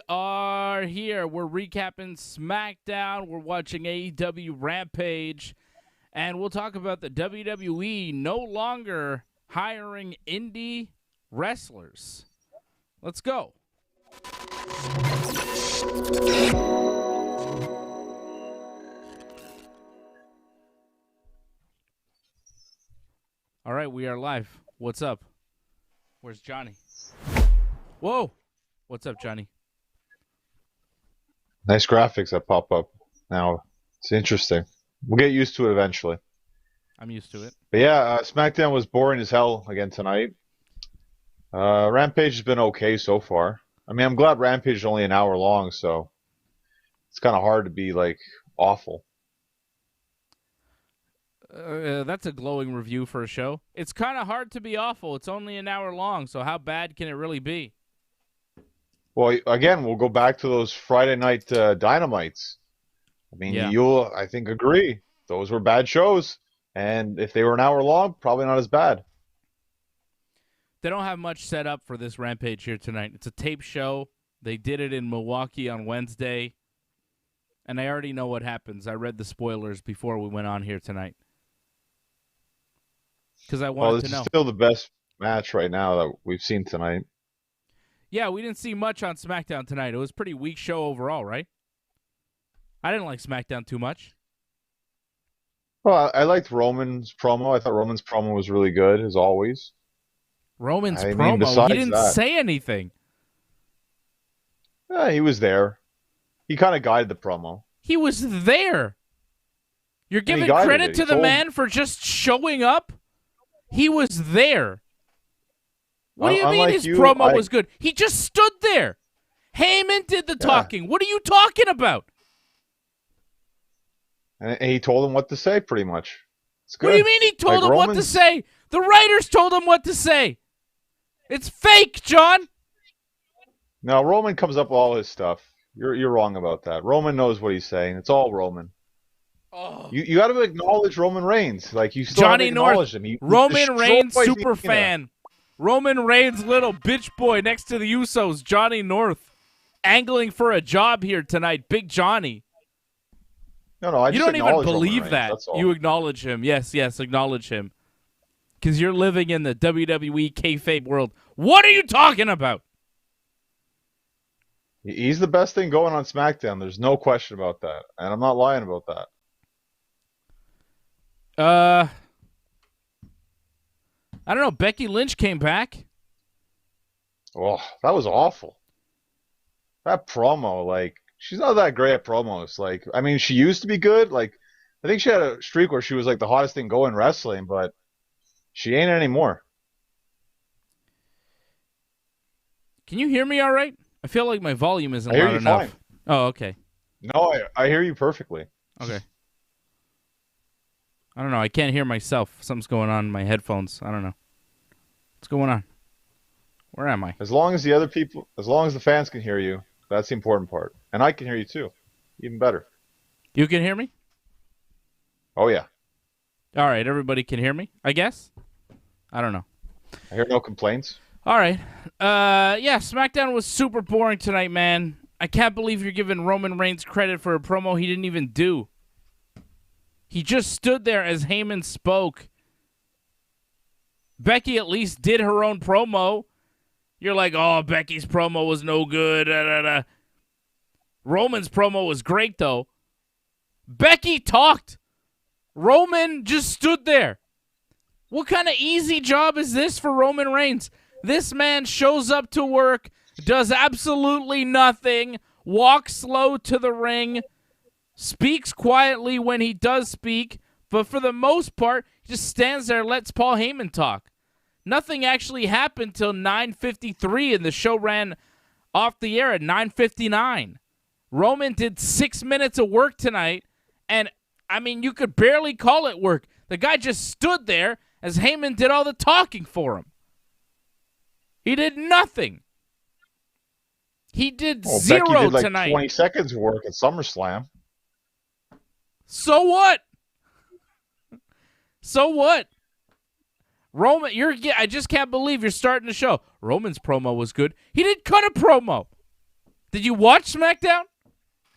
Are here. We're recapping Smackdown. We're watching AEW Rampage. And we'll talk about the WWE no longer hiring indie wrestlers. Let's go. All right, we are live. What's up? Where's Johnny? Whoa. What's up, Johnny? Nice graphics that pop up now. It's interesting. We'll get used to it eventually. I'm used to it. But yeah, SmackDown was boring as hell again tonight. Rampage has been okay so far. I mean, I'm glad Rampage is only an hour long, so it's kind of hard to be, like, awful. That's a glowing review for a show. It's kind of hard to be awful. It's only an hour long, so how bad can it really be? Well, again, we'll go back to those Friday night Dynamites. I mean, You'll, I think, agree. Those were bad shows. And if they were an hour long, probably not as bad. They don't have much set up for this Rampage here tonight. It's a tape show. They did it in Milwaukee on Wednesday. And I already know what happens. I read the spoilers before we went on here tonight. Because I wanted to know. This is still the best match right now that we've seen tonight. Yeah, we didn't see much on SmackDown tonight. It was a pretty weak show overall, right? I didn't like SmackDown too much. Well, I liked Roman's promo. I thought Roman's promo was really good, as always. Roman's promo? He didn't say anything. Yeah, he was there. He kind of guided the promo. He was there. You're giving credit to the man for just showing up? He was there. What do you mean his promo was good? He just stood there. Heyman did the talking. What are you talking about? And he told him what to say, pretty much. It's good. What do you mean he told him what to say? The writers told him what to say. It's fake, John. No, Roman comes up with all his stuff. You're wrong about that. Roman knows what he's saying. It's all Roman. Oh. You got to acknowledge Roman Reigns. Like you still Johnny have to acknowledge North, him. Roman Reigns super fan. Roman Reigns' little bitch boy next to the Usos, Johnny North, angling for a job here tonight. Big Johnny. No, I just don't even believe Reigns, that. You acknowledge him. Yes, acknowledge him. Because you're living in the WWE kayfabe world. What are you talking about? He's the best thing going on SmackDown. There's no question about that. And I'm not lying about that. I don't know. Becky Lynch came back. Oh, that was awful. That promo, like, she's not that great at promos. Like, I mean, she used to be good. Like, I think she had a streak where she was, like, the hottest thing going wrestling, but she ain't anymore. Can you hear me all right? I feel like my volume isn't loud enough. Fine. Oh, okay. No, I hear you perfectly. Okay. I don't know. I can't hear myself. Something's going on in my headphones. I don't know. What's going on? Where am I? As long as the fans can hear you, that's the important part. And I can hear you too. Even better. You can hear me? Oh, yeah. All right. Everybody can hear me, I guess? I don't know. I hear no complaints. All right. SmackDown was super boring tonight, man. I can't believe you're giving Roman Reigns credit for a promo he didn't even do. He just stood there as Heyman spoke. Becky at least did her own promo. You're like, oh, Becky's promo was no good. Roman's promo was great, though. Becky talked. Roman just stood there. What kind of easy job is this for Roman Reigns? This man shows up to work, does absolutely nothing, walks slow to the ring, speaks quietly when he does speak, but for the most part, he just stands there and lets Paul Heyman talk. Nothing actually happened till 9:53, and the show ran off the air at 9:59. Roman did 6 minutes of work tonight, and, I mean, you could barely call it work. The guy just stood there as Heyman did all the talking for him. He did nothing. He did zero Becky did like tonight. 20 seconds of work at SummerSlam. So what? So what? Roman, I just can't believe you're starting the show. Roman's promo was good. He didn't cut a promo. Did you watch SmackDown?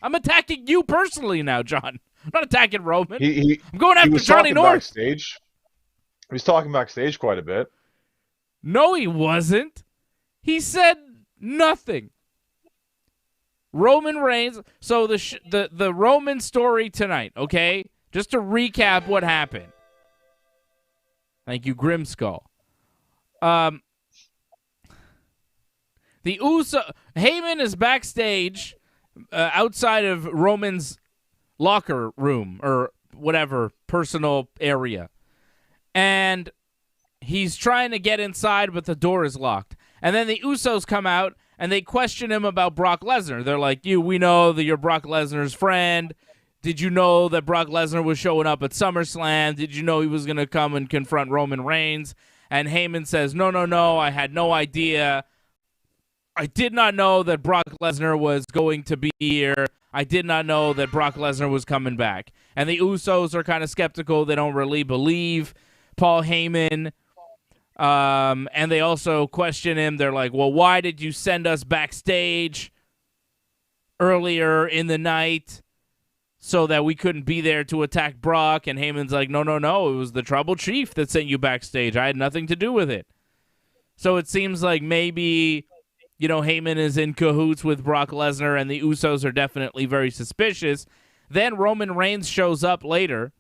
I'm attacking you personally now, John. I'm not attacking Roman. I'm going after Johnny North. Backstage. He was talking backstage quite a bit. No, he wasn't. He said nothing. Roman Reigns. So the Roman story tonight, okay? Just to recap what happened. Thank you, Grimskull. The Heyman is backstage outside of Roman's locker room or whatever personal area. And he's trying to get inside, but the door is locked. And then the Usos come out, and they question him about Brock Lesnar. They're like, we know that you're Brock Lesnar's friend. Did you know that Brock Lesnar was showing up at SummerSlam? Did you know he was going to come and confront Roman Reigns? And Heyman says, no, I had no idea. I did not know that Brock Lesnar was going to be here. I did not know that Brock Lesnar was coming back. And the Usos are kind of skeptical. They don't really believe Paul Heyman. And they also question him. They're like, well, why did you send us backstage earlier in the night so that we couldn't be there to attack Brock? And Heyman's like, no, it was the Tribal Chief that sent you backstage. I had nothing to do with it. So it seems like maybe, Heyman is in cahoots with Brock Lesnar, and the Usos are definitely very suspicious. Then Roman Reigns shows up later.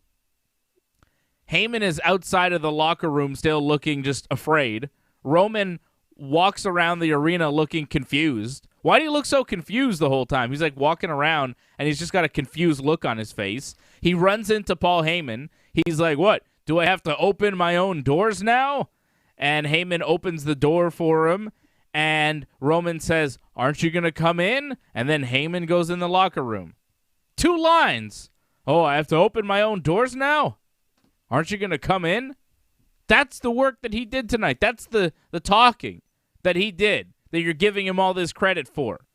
Heyman is outside of the locker room still looking just afraid. Roman walks around the arena looking confused. Why do you look so confused the whole time? He's like walking around, and he's just got a confused look on his face. He runs into Paul Heyman. He's like, what? Do I have to open my own doors now? And Heyman opens the door for him, and Roman says, aren't you going to come in? And then Heyman goes in the locker room. 2 lines. Oh, I have to open my own doors now? Aren't you going to come in? That's the work that he did tonight. That's the talking that he did, that you're giving him all this credit for.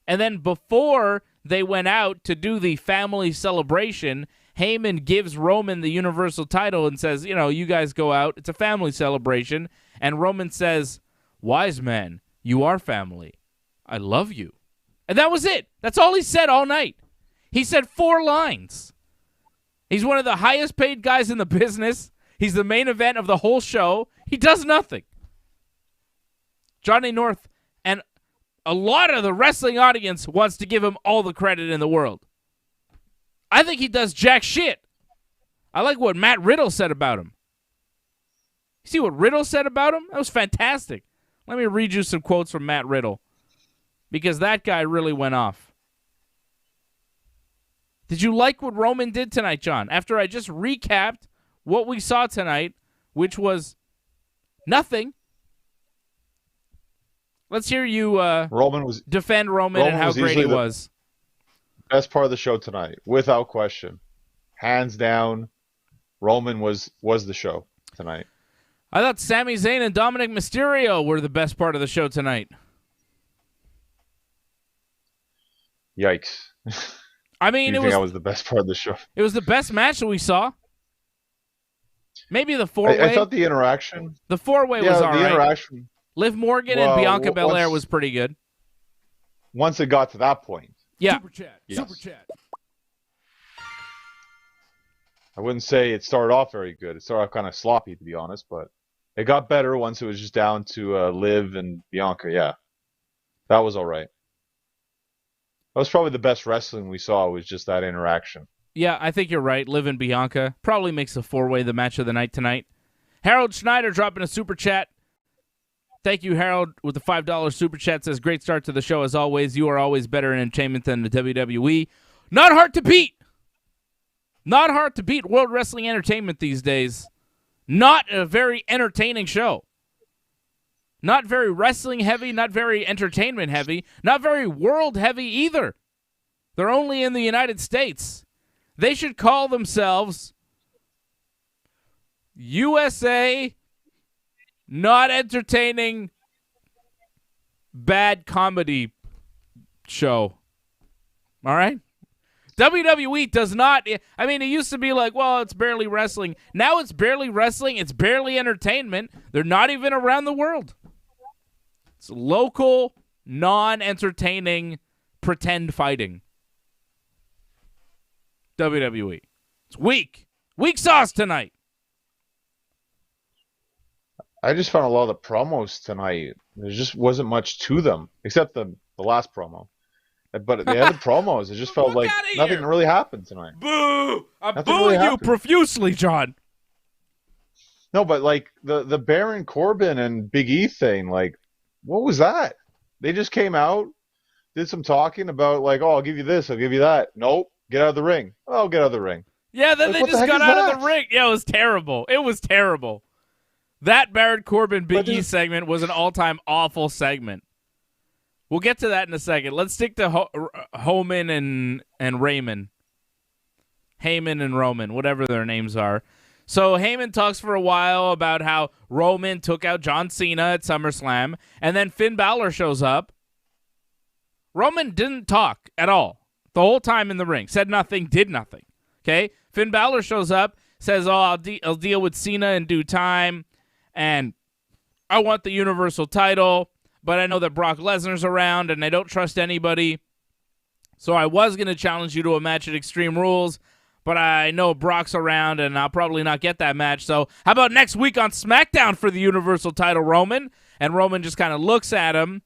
And then before they went out to do the family celebration, Heyman gives Roman the Universal title and says, you guys go out. It's a family celebration. And Roman says, wise man, you are family. I love you. And that was it. That's all he said all night. He said 4 lines. He's one of the highest paid guys in the business. He's the main event of the whole show. He does nothing. Johnny North and a lot of the wrestling audience wants to give him all the credit in the world. I think he does jack shit. I like what Matt Riddle said about him. You see what Riddle said about him? That was fantastic. Let me read you some quotes from Matt Riddle, because that guy really went off. Did you like what Roman did tonight, John? After I just recapped what we saw tonight, which was nothing. Let's hear you defend Roman and how great he was. Best part of the show tonight, without question. Hands down, Roman was the show tonight. I thought Sami Zayn and Dominic Mysterio were the best part of the show tonight. Yikes. I mean, that was the best part of the show. It was the best match that we saw. Maybe the 4-way. I thought the interaction. The 4-way was all right. The interaction. Liv Morgan and Bianca Belair was pretty good. Once it got to that point. Yeah. Super chat. Yes. Super chat. I wouldn't say it started off very good. It started off kind of sloppy, to be honest, but it got better once it was just down to Liv and Bianca. Yeah. That was all right. That was probably the best wrestling we saw, was just that interaction. Yeah, I think you're right. Liv and Bianca probably makes the 4-way the match of the night tonight. Harold Schneider dropping a super chat. Thank you, Harold, with the $5 super chat. Says, great start to the show as always. You are always better in entertainment than the WWE. Not hard to beat. Not hard to beat World Wrestling Entertainment these days. Not a very entertaining show. Not very wrestling heavy, not very entertainment heavy, not very world heavy either. They're only in the United States. They should call themselves USA Not Entertaining Bad Comedy Show. All right? WWE does not, I mean, it used to be like, well, it's barely wrestling. Now it's barely wrestling. It's barely entertainment. They're not even around the world. It's local, non-entertaining pretend fighting. WWE. It's weak. Weak sauce tonight. I just found a lot of the promos tonight. There just wasn't much to them, except the last promo. But the other promos, it just felt like nothing really happened tonight. Boo! I'm Nothing booing really you happened. profusely, John. No, but like the Baron Corbin and Big E thing, like, what was that? They just came out, did some talking about like, oh, I'll give you this, I'll give you that. Nope, get out of the ring. Oh, get out of the ring. Yeah, then Like, they what the just heck got is out of that? the ring. Yeah, it was terrible. It was terrible. That Baron Corbin Big But E this- segment was an all-time awful segment. We'll get to that in a second. Let's stick to Homan and Raymond. Heyman and Roman, whatever their names are. So Heyman talks for a while about how Roman took out John Cena at SummerSlam, and then Finn Balor shows up. Roman didn't talk at all the whole time in the ring. Said nothing, did nothing. Okay? Finn Balor shows up, says, oh, I'll deal with Cena in due time, and I want the Universal title, but I know that Brock Lesnar's around, and I don't trust anybody. So I was going to challenge you to a match at Extreme Rules, but I know Brock's around, and I'll probably not get that match. So how about next week on Smackdown for the Universal title, Roman? And Roman just kind of looks at him,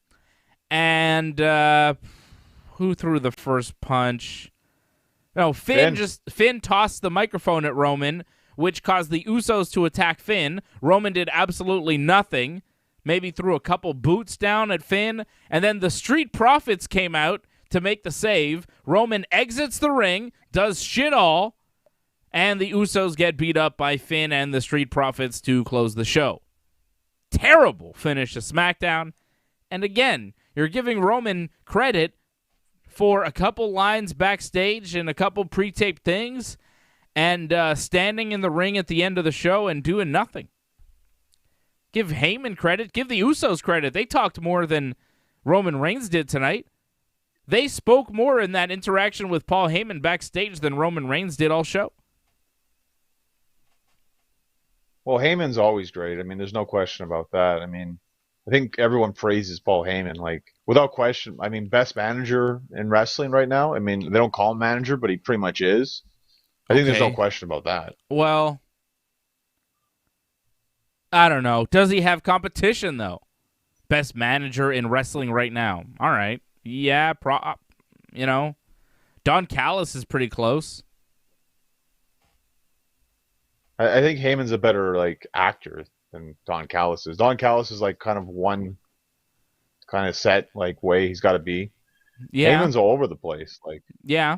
and who threw the first punch? No, Finn tossed the microphone at Roman, which caused the Usos to attack Finn. Roman did absolutely nothing. Maybe threw a couple boots down at Finn, and then the Street Profits came out to make the save. Roman exits the ring, does shit all, and the Usos get beat up by Finn and the Street Profits to close the show. Terrible finish to SmackDown. And again, you're giving Roman credit for a couple lines backstage and a couple pre-taped things, and standing in the ring at the end of the show and doing nothing. Give Heyman credit. Give the Usos credit. They talked more than Roman Reigns did tonight. They spoke more in that interaction with Paul Heyman backstage than Roman Reigns did all show. Well, Heyman's always great. I mean, there's no question about that. I mean, I think everyone praises Paul Heyman, like, without question. I mean, best manager in wrestling right now. I mean, they don't call him manager, but he pretty much is. I think there's no question about that. Well, I don't know. Does he have competition, though? Best manager in wrestling right now. All right. Yeah, Don Callis is pretty close. I think Heyman's a better, like, actor than Don Callis is. Don Callis is, like, kind of one kind of set, like, way he's got to be. Yeah. Heyman's all over the place. Like, yeah.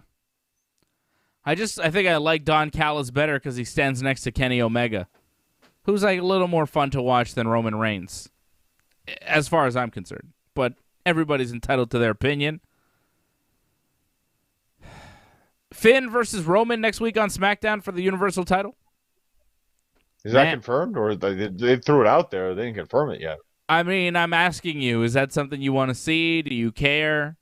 I think I like Don Callis better because he stands next to Kenny Omega, who's like a little more fun to watch than Roman Reigns, as far as I'm concerned. But everybody's entitled to their opinion. Finn versus Roman next week on SmackDown for the Universal title. is that confirmed, or they threw it out there? They didn't confirm it yet. I mean, I'm asking you, is that something you want to see? Do you care?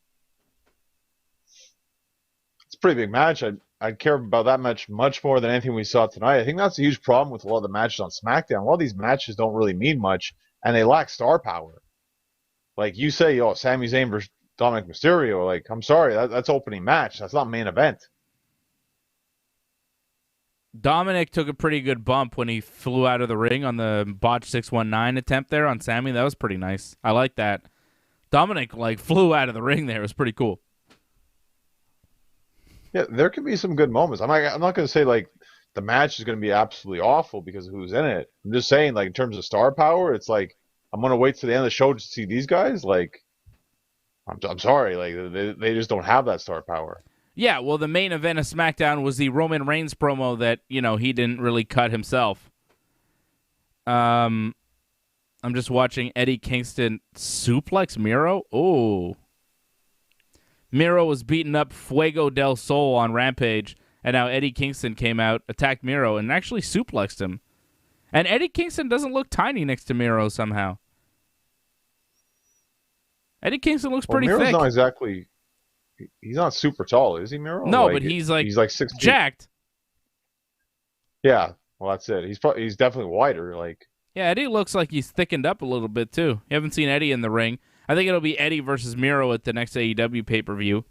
It's a pretty big match. I'd care about that match much more than anything we saw tonight. I think that's a huge problem with a lot of the matches on SmackDown. A lot of these matches don't really mean much, and they lack star power. Like you say, oh, Sami Zayn versus Dominic Mysterio. Like, I'm sorry, that's opening match. That's not main event. Dominic took a pretty good bump when he flew out of the ring on the botched 619 attempt there on Sami. That was pretty nice. I like that. Dominic, like, flew out of the ring there. It was pretty cool. Yeah, there could be some good moments. I'm not going to say, like, the match is going to be absolutely awful because of who's in it. I'm just saying, like, in terms of star power, it's like, I'm going to wait to the end of the show to see these guys. Like, I'm sorry. Like, they just don't have that star power. Yeah, well, the main event of SmackDown was the Roman Reigns promo that, he didn't really cut himself. I'm just watching Eddie Kingston suplex Miro. Oh. Miro was beating up Fuego del Sol on Rampage, and now Eddie Kingston came out, attacked Miro, and actually suplexed him. And Eddie Kingston doesn't look tiny next to Miro somehow. Eddie Kingston looks pretty Miro's thick. not exactly... He's not super tall, is he, Miro? No, but he's like 6 feet. jacked. Yeah, well, that's it. He's definitely wider. Like, yeah, Eddie looks like he's thickened up a little bit too. You haven't seen Eddie in the ring. I think it'll be Eddie versus Miro at the next AEW pay-per-view.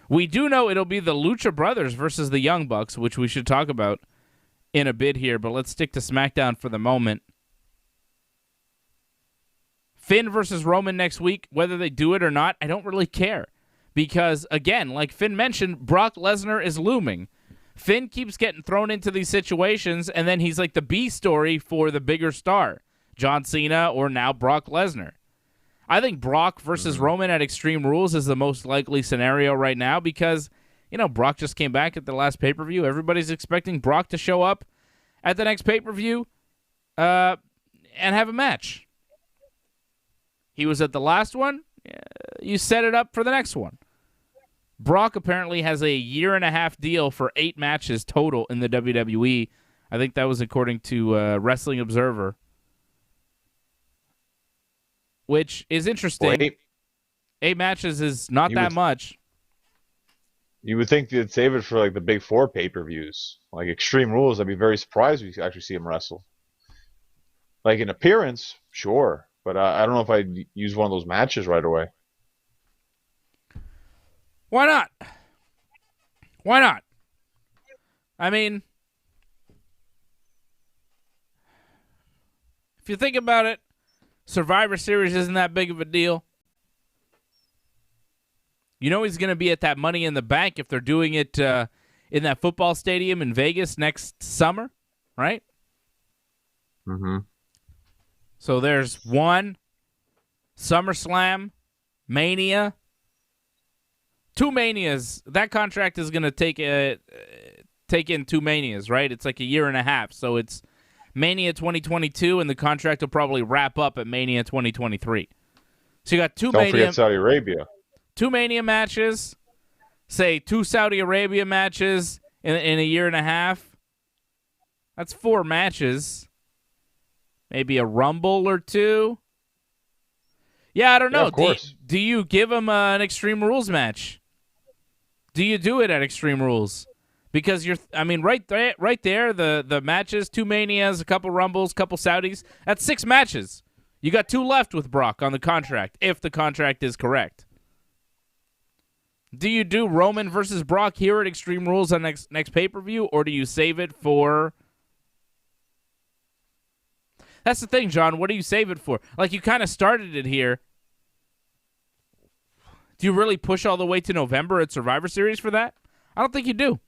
We do know it'll be the Lucha Brothers versus the Young Bucks, which we should talk about in a bit here, but let's stick to SmackDown for the moment. Finn versus Roman next week, whether they do it or not, I don't really care. Because, again, like Finn mentioned, Brock Lesnar is looming. Finn keeps getting thrown into these situations, and then he's like the B story for the bigger star, John Cena or now Brock Lesnar. I think Brock versus Roman at Extreme Rules is the most likely scenario right now because, Brock just came back at the last pay-per-view. Everybody's expecting Brock to show up at the next pay-per-view and have a match. He was at the last one. You set it up for the next one. Brock apparently has a 1.5-year deal for 8 matches total in the WWE. I think that was according to Wrestling Observer, which is interesting. Well, 8 matches is not that much. You would think they'd save it for like the big 4 pay-per-views, like Extreme Rules. I'd be very surprised if you actually see him wrestle. Like an appearance, sure. But I don't know if I'd use one of those matches right away. Why not? Why not? I mean, if you think about it, Survivor Series isn't that big of a deal. He's going to be at that Money in the Bank if they're doing it in that football stadium in Vegas next summer, right? Mm-hmm. So there's 1, SummerSlam, Mania, 2 Manias. That contract is going to take in 2 Manias, right? It's like 1.5 years. So it's Mania 2022, and the contract will probably wrap up at Mania 2023. So you got 2 Don't Mania. forget Saudi Arabia. 2 Mania matches, say 2 Saudi Arabia matches in 1.5 years. That's 4 matches. Maybe a Rumble or 2. Yeah, I don't know. Yeah, of course. Do you give him an Extreme Rules match? Do you do it at Extreme Rules? Because right there, the matches, 2 Manias, a couple Rumbles, couple Saudis. That's 6 matches. You got 2 left with Brock on the contract, if the contract is correct. Do you do Roman versus Brock here at Extreme Rules on next pay-per-view, or do you save it for... That's the thing, John. What do you save it for? Like, you kind of started it here. Do you really push all the way to November at Survivor Series for that? I don't think you do.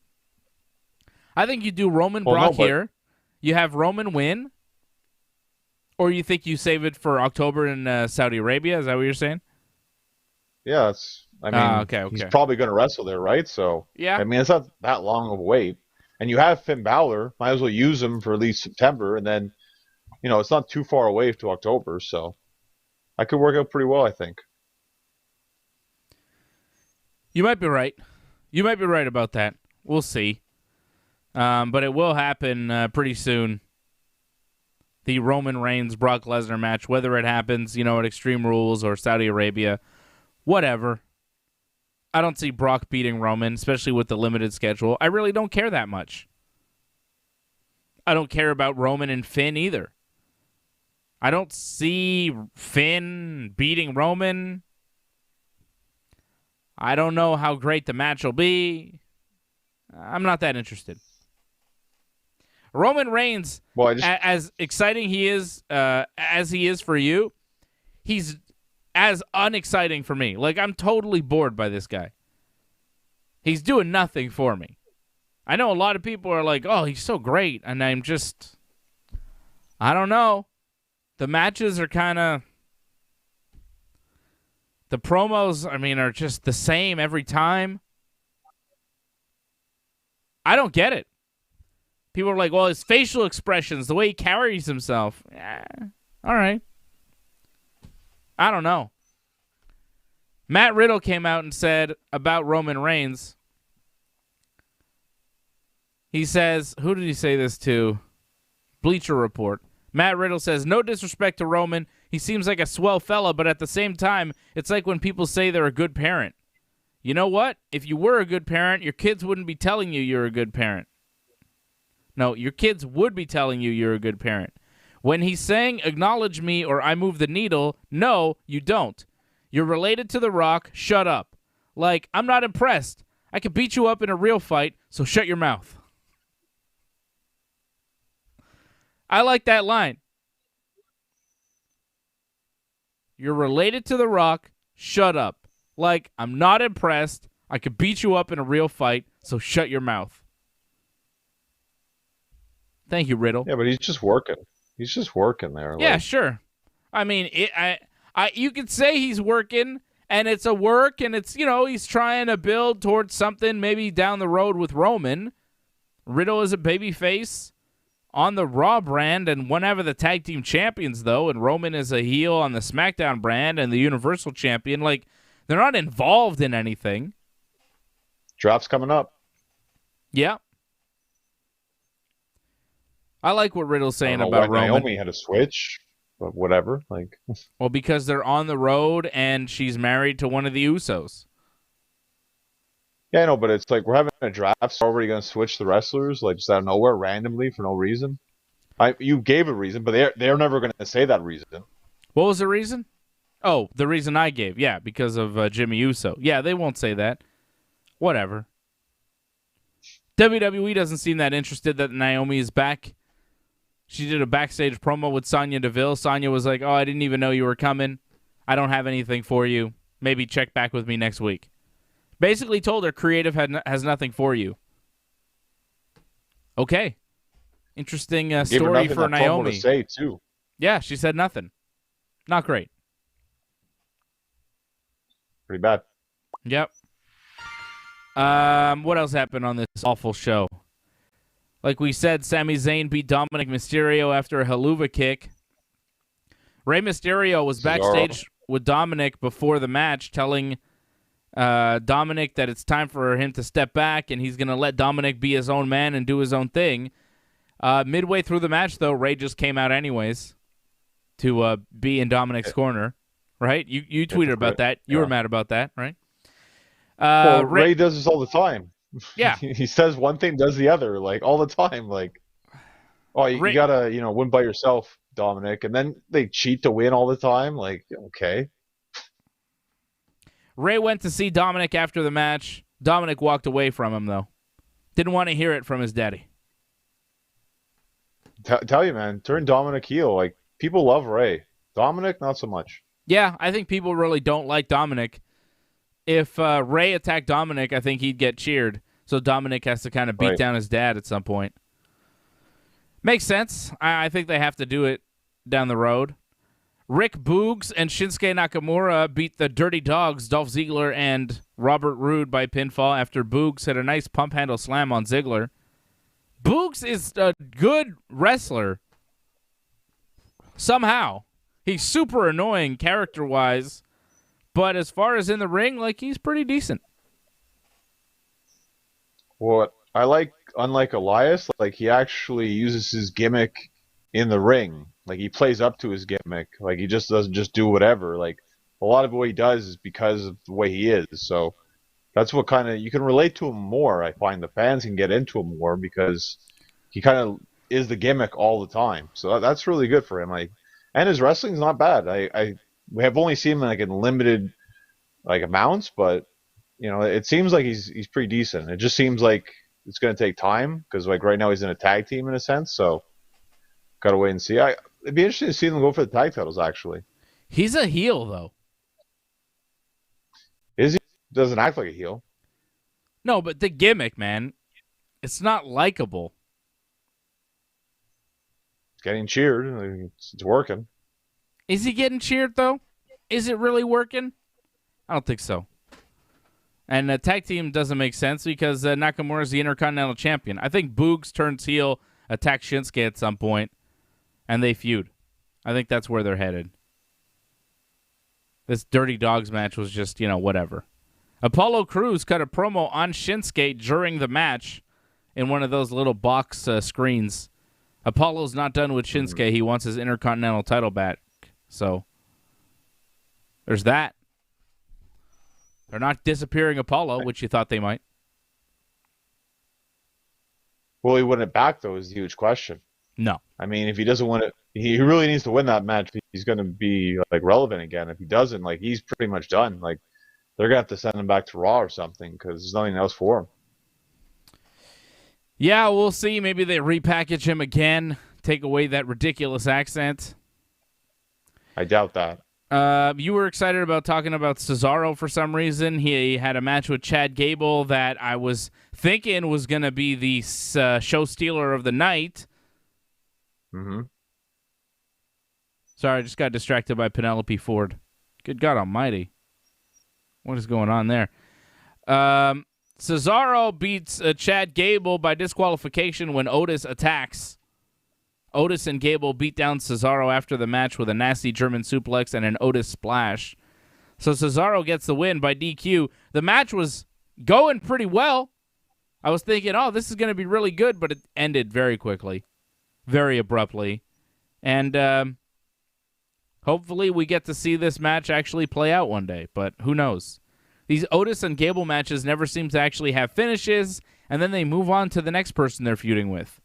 I think you do Roman Brock here. You have Roman win. Or you think you save it for October in Saudi Arabia? Is that what you're saying? Yeah, okay. He's probably going to wrestle there, right? So, yeah. It's not that long of a wait. And you have Finn Balor. Might as well use him for at least September, and then... it's not too far away to October, so I could work out pretty well, I think. You might be right. You might be right about that. We'll see. But it will happen pretty soon. The Roman Reigns Brock Lesnar match, whether it happens, at Extreme Rules or Saudi Arabia, whatever. I don't see Brock beating Roman, especially with the limited schedule. I really don't care that much. I don't care about Roman and Finn either. I don't see Finn beating Roman. I don't know how great the match will be. I'm not that interested. Roman Reigns, as exciting he is, as he is for you, he's as unexciting for me. Like, I'm totally bored by this guy. He's doing nothing for me. I know a lot of people are like, oh, he's so great. And I'm just, I don't know. The matches are kind of, the promos, are just the same every time. I don't get it. People are like, well, his facial expressions, the way he carries himself. All right. I don't know. Matt Riddle came out and said about Roman Reigns. He says, who did he say this to? Bleacher Report. Matt Riddle says, no disrespect to Roman. He seems like a swell fella, but at the same time, it's like when people say they're a good parent. You know what? If you were a good parent, your kids wouldn't be telling you you're a good parent. No, your kids would be telling you you're a good parent. When he's saying, acknowledge me or I move the needle, no, you don't. You're related to The Rock, shut up. Like, I'm not impressed. I could beat you up in a real fight, so shut your mouth. I like that line. You're related to The Rock. Shut up. Like, I'm not impressed. I could beat you up in a real fight, so shut your mouth. Thank you, Riddle. Yeah, but he's just working. He's just working there. Yeah, like, sure. I mean, you could say he's working, and it's a work, and it's, he's trying to build towards something maybe down the road with Roman. Riddle is a babyface on the Raw brand and whenever the tag team champions, though, and Roman is a heel on the Smackdown brand and the Universal champion. Like, they're not involved in anything. Draft's coming up. Yeah. I like what Riddle's saying about why Roman. Naomi had a switch, but whatever. Like, well, because they're on the road and she's married to one of the Usos. Yeah, I know, but it's like we're having a draft, so we're already going to switch the wrestlers, like just out of nowhere, randomly, for no reason. You gave a reason, but they're never going to say that reason. What was the reason? Oh, the reason I gave. Yeah, because of Jimmy Uso. Yeah, they won't say that. Whatever. WWE doesn't seem that interested that Naomi is back. She did a backstage promo with Sonya Deville. Sonya was like, oh, I didn't even know you were coming. I don't have anything for you. Maybe check back with me next week. Basically told her creative has nothing for you. Okay. Interesting story for Naomi. To say, too. Yeah, she said nothing. Not great. Pretty bad. Yep. What else happened on this awful show? Like we said, Sami Zayn beat Dominic Mysterio after a haluva kick. Rey Mysterio was backstage with Dominic before the match, telling Dominic that it's time for him to step back, and he's going to let Dominic be his own man and do his own thing. Midway through the match, though, Rey just came out anyways to be in Dominic's corner, right? You tweeted about that. You were mad about that, right? Well, Rey does this all the time. Yeah. He says one thing, does the other, like, all the time. Like, oh, you got to, win by yourself, Dominic. And then they cheat to win all the time. Like, okay. Rey went to see Dominic after the match. Dominic walked away from him, though. Didn't want to hear it from his daddy. Tell you, man, turn Dominic heel. Like, people love Rey. Dominic, not so much. Yeah, I think people really don't like Dominic. If Rey attacked Dominic, I think he'd get cheered. So Dominic has to kind of beat down his dad at some point. Makes sense. I think they have to do it down the road. Rick Boogs and Shinsuke Nakamura beat the Dirty Dogs, Dolph Ziggler and Robert Roode, by pinfall after Boogs hit a nice pump handle slam on Ziggler. Boogs is a good wrestler. Somehow. He's super annoying character-wise. But as far as in the ring, like, he's pretty decent. What I like, unlike Elias, like, he actually uses his gimmick in the ring. Like, he plays up to his gimmick. Like, he just doesn't just do whatever. Like, a lot of what he does is because of the way he is. So that's what kind of, you can relate to him more. I find the fans can get into him more because he kind of is the gimmick all the time. So that's really good for him. Like, and his wrestling's not bad. We have only seen him like in limited like amounts, but it seems like he's pretty decent. It just seems like it's going to take time because like right now he's in a tag team in a sense, so gotta wait and see. It'd be interesting to see them go for the tag titles. Actually, he's a heel though. Is he? Doesn't act like a heel. No, but the gimmick, man, it's not likable. It's getting cheered. It's working. Is he getting cheered though? Is it really working? I don't think so. And the tag team doesn't make sense because Nakamura is the Intercontinental Champion. I think Boogs turns heel, attacks Shinsuke at some point, and they feud. I think that's where they're headed. This Dirty Dogs match was just, whatever. Apollo Crews cut a promo on Shinsuke during the match in one of those little box screens. Apollo's not done with Shinsuke. He wants his Intercontinental title back. So there's that. They're not disappearing Apollo, which you thought they might. Will he win it back, though, is the huge question. No. I mean, if he doesn't win it, he really needs to win that match. He's going to be like relevant again. If he doesn't, like, he's pretty much done. Like, they're gonna have to send him back to Raw or something because there's nothing else for him. Yeah, we'll see. Maybe they repackage him again, take away that ridiculous accent. I doubt that. You were excited about talking about Cesaro for some reason. He had a match with Chad Gable that I was thinking was going to be the show stealer of the night. Mm-hmm. Sorry, I just got distracted by Penelope Ford. Good God almighty. What is going on there? Cesaro beats Chad Gable by disqualification when Otis attacks. Otis and Gable beat down Cesaro after the match with a nasty German suplex and an Otis splash. So Cesaro gets the win by DQ. The match was going pretty well. I was thinking, oh, this is going to be really good, but it ended very quickly, very abruptly. And hopefully we get to see this match actually play out one day, but who knows? These Otis and Gable matches never seem to actually have finishes, and then they move on to the next person they're feuding with.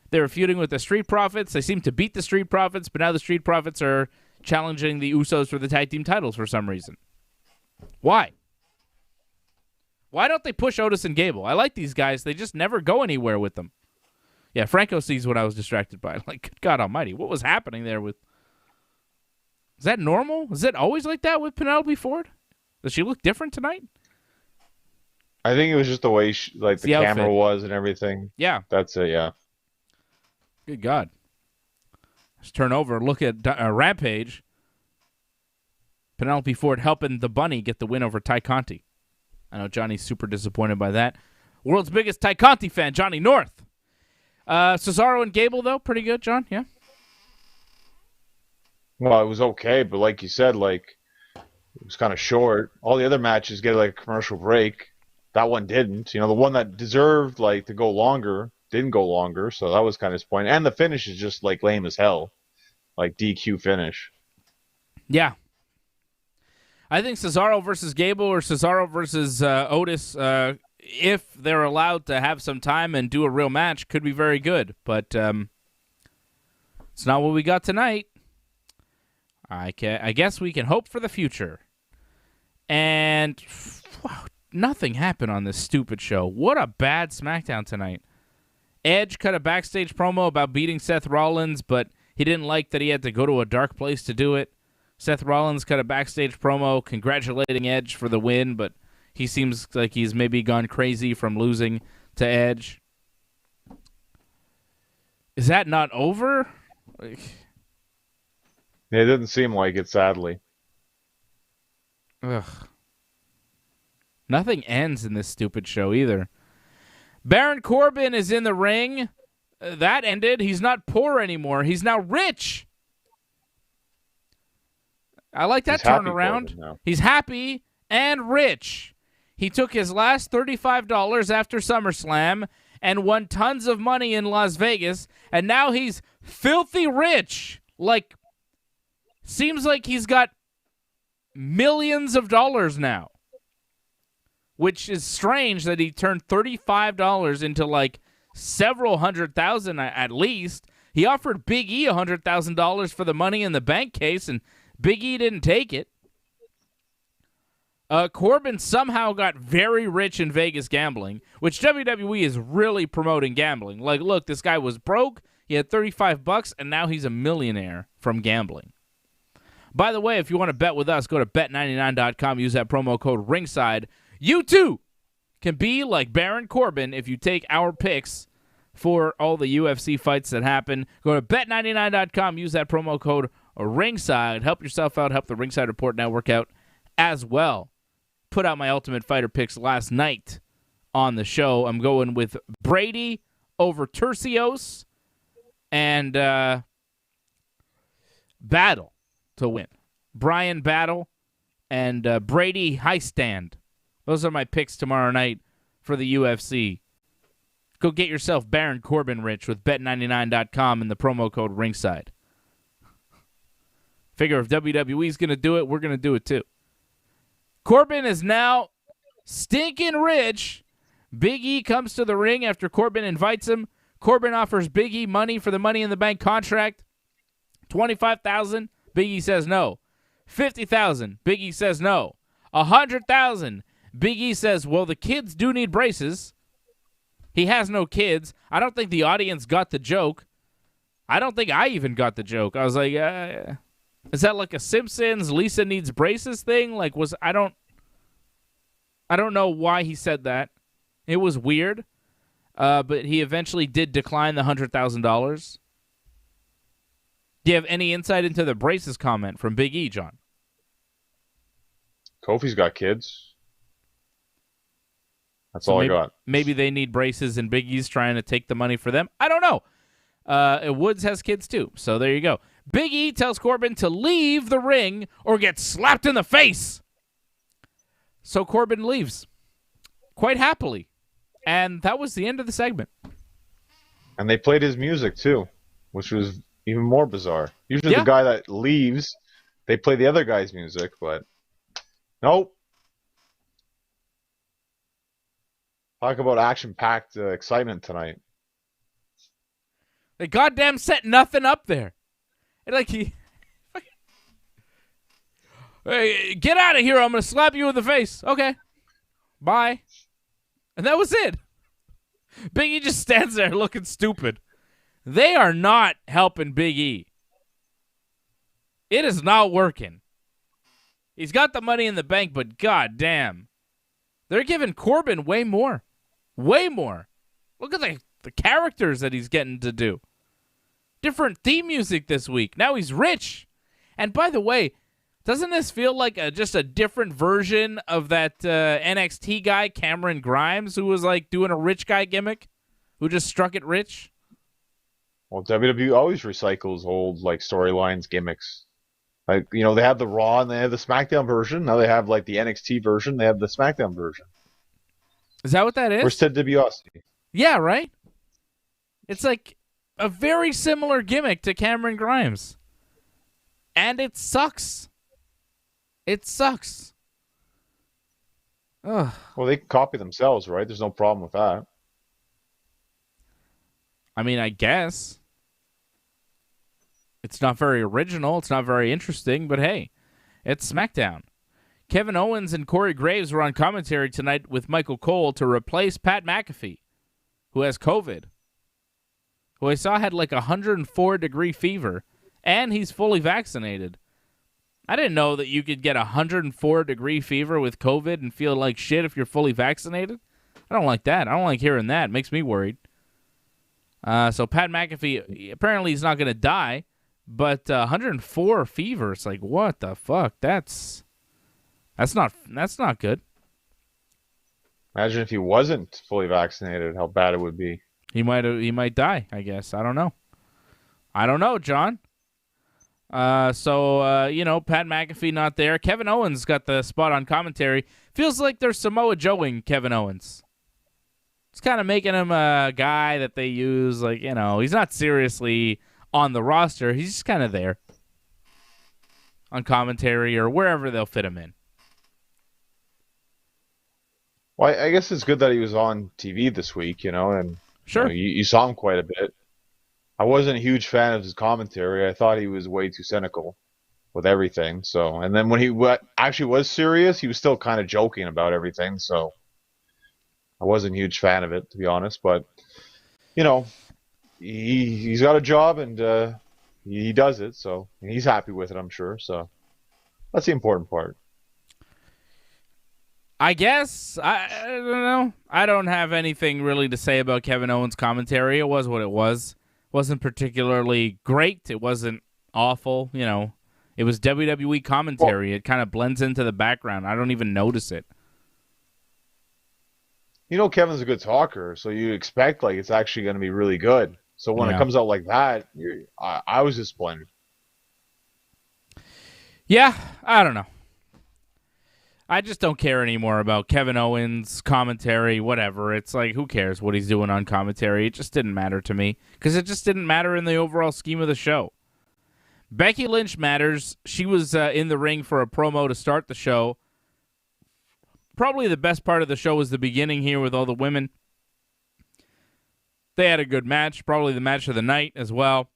They were feuding with the Street Profits. They seem to beat the Street Profits, but now the Street Profits are challenging the Usos for the tag team titles for some reason. Why? Why don't they push Otis and Gable? I like these guys. They just never go anywhere with them. Yeah, Franco sees what I was distracted by. Like, good God almighty, what was happening there with... Is that normal? Is it always like that with Penelope Ford? Does she look different tonight? I think it was just the way the camera outfit was and everything. Yeah. That's it, yeah. Good God. Let's turn over and look at Rampage. Penelope Ford helping the Bunny get the win over Ty Conti. I know Johnny's super disappointed by that. World's biggest Ty Conti fan, Johnny North. Cesaro and Gable, though, pretty good, John, yeah? Well, it was okay, but like you said, it was kind of short. All the other matches get a commercial break. That one didn't. The one that deserved to go longer didn't go longer, so that was kind of disappointing. And the finish is just lame as hell, DQ finish. Yeah, I think Cesaro versus Gable or Cesaro versus Otis, if they're allowed to have some time and do a real match, could be very good. But it's not what we got tonight. I guess we can hope for the future. And wow, nothing happened on this stupid show. What a bad SmackDown tonight. Edge cut a backstage promo about beating Seth Rollins, but he didn't like that he had to go to a dark place to do it. Seth Rollins cut a backstage promo congratulating Edge for the win, but he seems like he's maybe gone crazy from losing to Edge. Is that not over? It didn't seem like it, sadly. Ugh. Nothing ends in this stupid show either. Baron Corbin is in the ring. That ended. He's not poor anymore. He's now rich. I like that turnaround. He's happy and rich. He took his last $35 after SummerSlam and won tons of money in Las Vegas, and now he's filthy rich. Seems like he's got millions of dollars now. Which is strange that he turned $35 into several $100,000 at least. He offered Big E $100,000 for the Money in the Bank case, and Big E didn't take it. Corbin somehow got very rich in Vegas gambling, which WWE is really promoting gambling. Look, this guy was broke, he had $35, and now he's a millionaire from gambling. By the way, if you want to bet with us, go to bet99.com, use that promo code RINGSIDE. You, too, can be like Baron Corbin if you take our picks for all the UFC fights that happen. Go to bet99.com, use that promo code RINGSIDE. Help yourself out, help the Ringside Report Network out as well. Put out my Ultimate Fighter picks last night on the show. I'm going with Brady over Tercios and Battle to win. Bryan Battle and Brady High Stand. Those are my picks tomorrow night for the UFC. Go get yourself Baron Corbin rich with bet99.com and the promo code RINGSIDE. Figure if WWE's going to do it, we're going to do it too. Corbin is now stinking rich. Big E comes to the ring after Corbin invites him. Corbin offers Big E money for the Money in the Bank contract. $25,000. Big E says no. $50,000. Big E says no. 100,000. Big E says, well, the kids do need braces. He has no kids. I don't think the audience got the joke. I don't think I even got the joke. I was like, is that like a Simpsons Lisa needs braces thing? Like, I don't know why he said that. It was weird. But he eventually did decline the $100,000. Do you have any insight into the braces comment from Big E, John? Kofi's got kids. That's all I got. Maybe they need braces and Big E's trying to take the money for them. I don't know. Woods has kids too, so there you go. Big E tells Corbin to leave the ring or get slapped in the face. So Corbin leaves quite happily. And that was the end of the segment. And they played his music too, which was even more bizarre. Usually the guy that leaves, they play the other guy's music, but nope. Talk about action-packed excitement tonight. They goddamn set nothing up there. Like hey, get out of here! I'm gonna slap you in the face. Okay, bye. And that was it. Big E just stands there looking stupid. They are not helping Big E. It is not working. He's got the money in the bank, but goddamn, they're giving Corbin way more. Way more. Look at the characters that he's getting to do. Different theme music this week. Now he's rich. And by the way, doesn't this feel like just a different version of that NXT guy, Cameron Grimes, who was like doing a rich guy gimmick, who just struck it rich? Well, WWE always recycles old like storylines, gimmicks. Like, you know, they have the Raw and they have the SmackDown version. Now they have like the NXT version. They have the SmackDown version. Is that what that is? Where's Ted DiBiase? Yeah, right? It's like a very similar gimmick to Cameron Grimes. And it sucks. It sucks. Ugh. Well, they can copy themselves, right? There's no problem with that. I mean, I guess. It's not very original. It's not very interesting, but hey, it's SmackDown. Kevin Owens and Corey Graves were on commentary tonight with Michael Cole to replace Pat McAfee, who has COVID, who I saw had like 104-degree fever, and he's fully vaccinated. I didn't know that you could get 104-degree fever with COVID and feel like shit if you're fully vaccinated. I don't like that. I don't like hearing that. It makes me worried. So Pat McAfee, apparently he's not going to die, but 104 fever, it's like, what the fuck? That's not good. Imagine if he wasn't fully vaccinated, how bad it would be. He might die, I guess. I don't know, John. So Pat McAfee not there. Kevin Owens got the spot on commentary. Feels like they're Samoa Joeing Kevin Owens. It's kind of making him a guy that they use, like, you know, he's not seriously on the roster. He's just kind of there on commentary or wherever they'll fit him in. Well, I guess it's good that he was on TV this week, and sure, you saw him quite a bit. I wasn't a huge fan of his commentary. I thought he was way too cynical with everything. So, and then when he actually was serious, he was still kind of joking about everything. So, I wasn't a huge fan of it, to be honest. But, he's got a job and he does it. So, and he's happy with it, I'm sure. So, that's the important part. I guess. I don't know. I don't have anything really to say about Kevin Owens' commentary. It was what it was. Wasn't particularly great. It wasn't awful. It was WWE commentary. Well, it kind of blends into the background. I don't even notice it. Kevin's a good talker, so you expect like it's actually going to be really good. So when it comes out like that, I was disappointed. Yeah, I don't know. I just don't care anymore about Kevin Owens' commentary, whatever. It's like, who cares what he's doing on commentary? It just didn't matter to me because it just didn't matter in the overall scheme of the show. Becky Lynch matters. She was in the ring for a promo to start the show. Probably the best part of the show was the beginning here with all the women. They had a good match, probably the match of the night as well.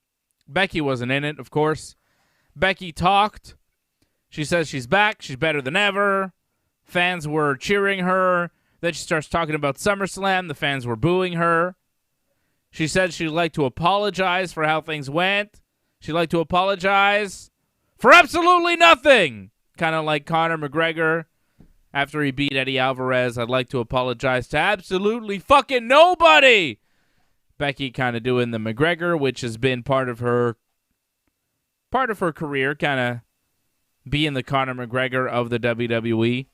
Becky wasn't in it, of course. Becky talked. She says she's back. She's better than ever. Fans were cheering her. Then she starts talking about SummerSlam. The fans were booing her. She said she'd like to apologize for how things went. She'd like to apologize for absolutely nothing. Kind of like Conor McGregor after he beat Eddie Alvarez. I'd like to apologize to absolutely fucking nobody. Becky kind of doing the McGregor, which has been part of her career, kind of being the Conor McGregor of the WWE.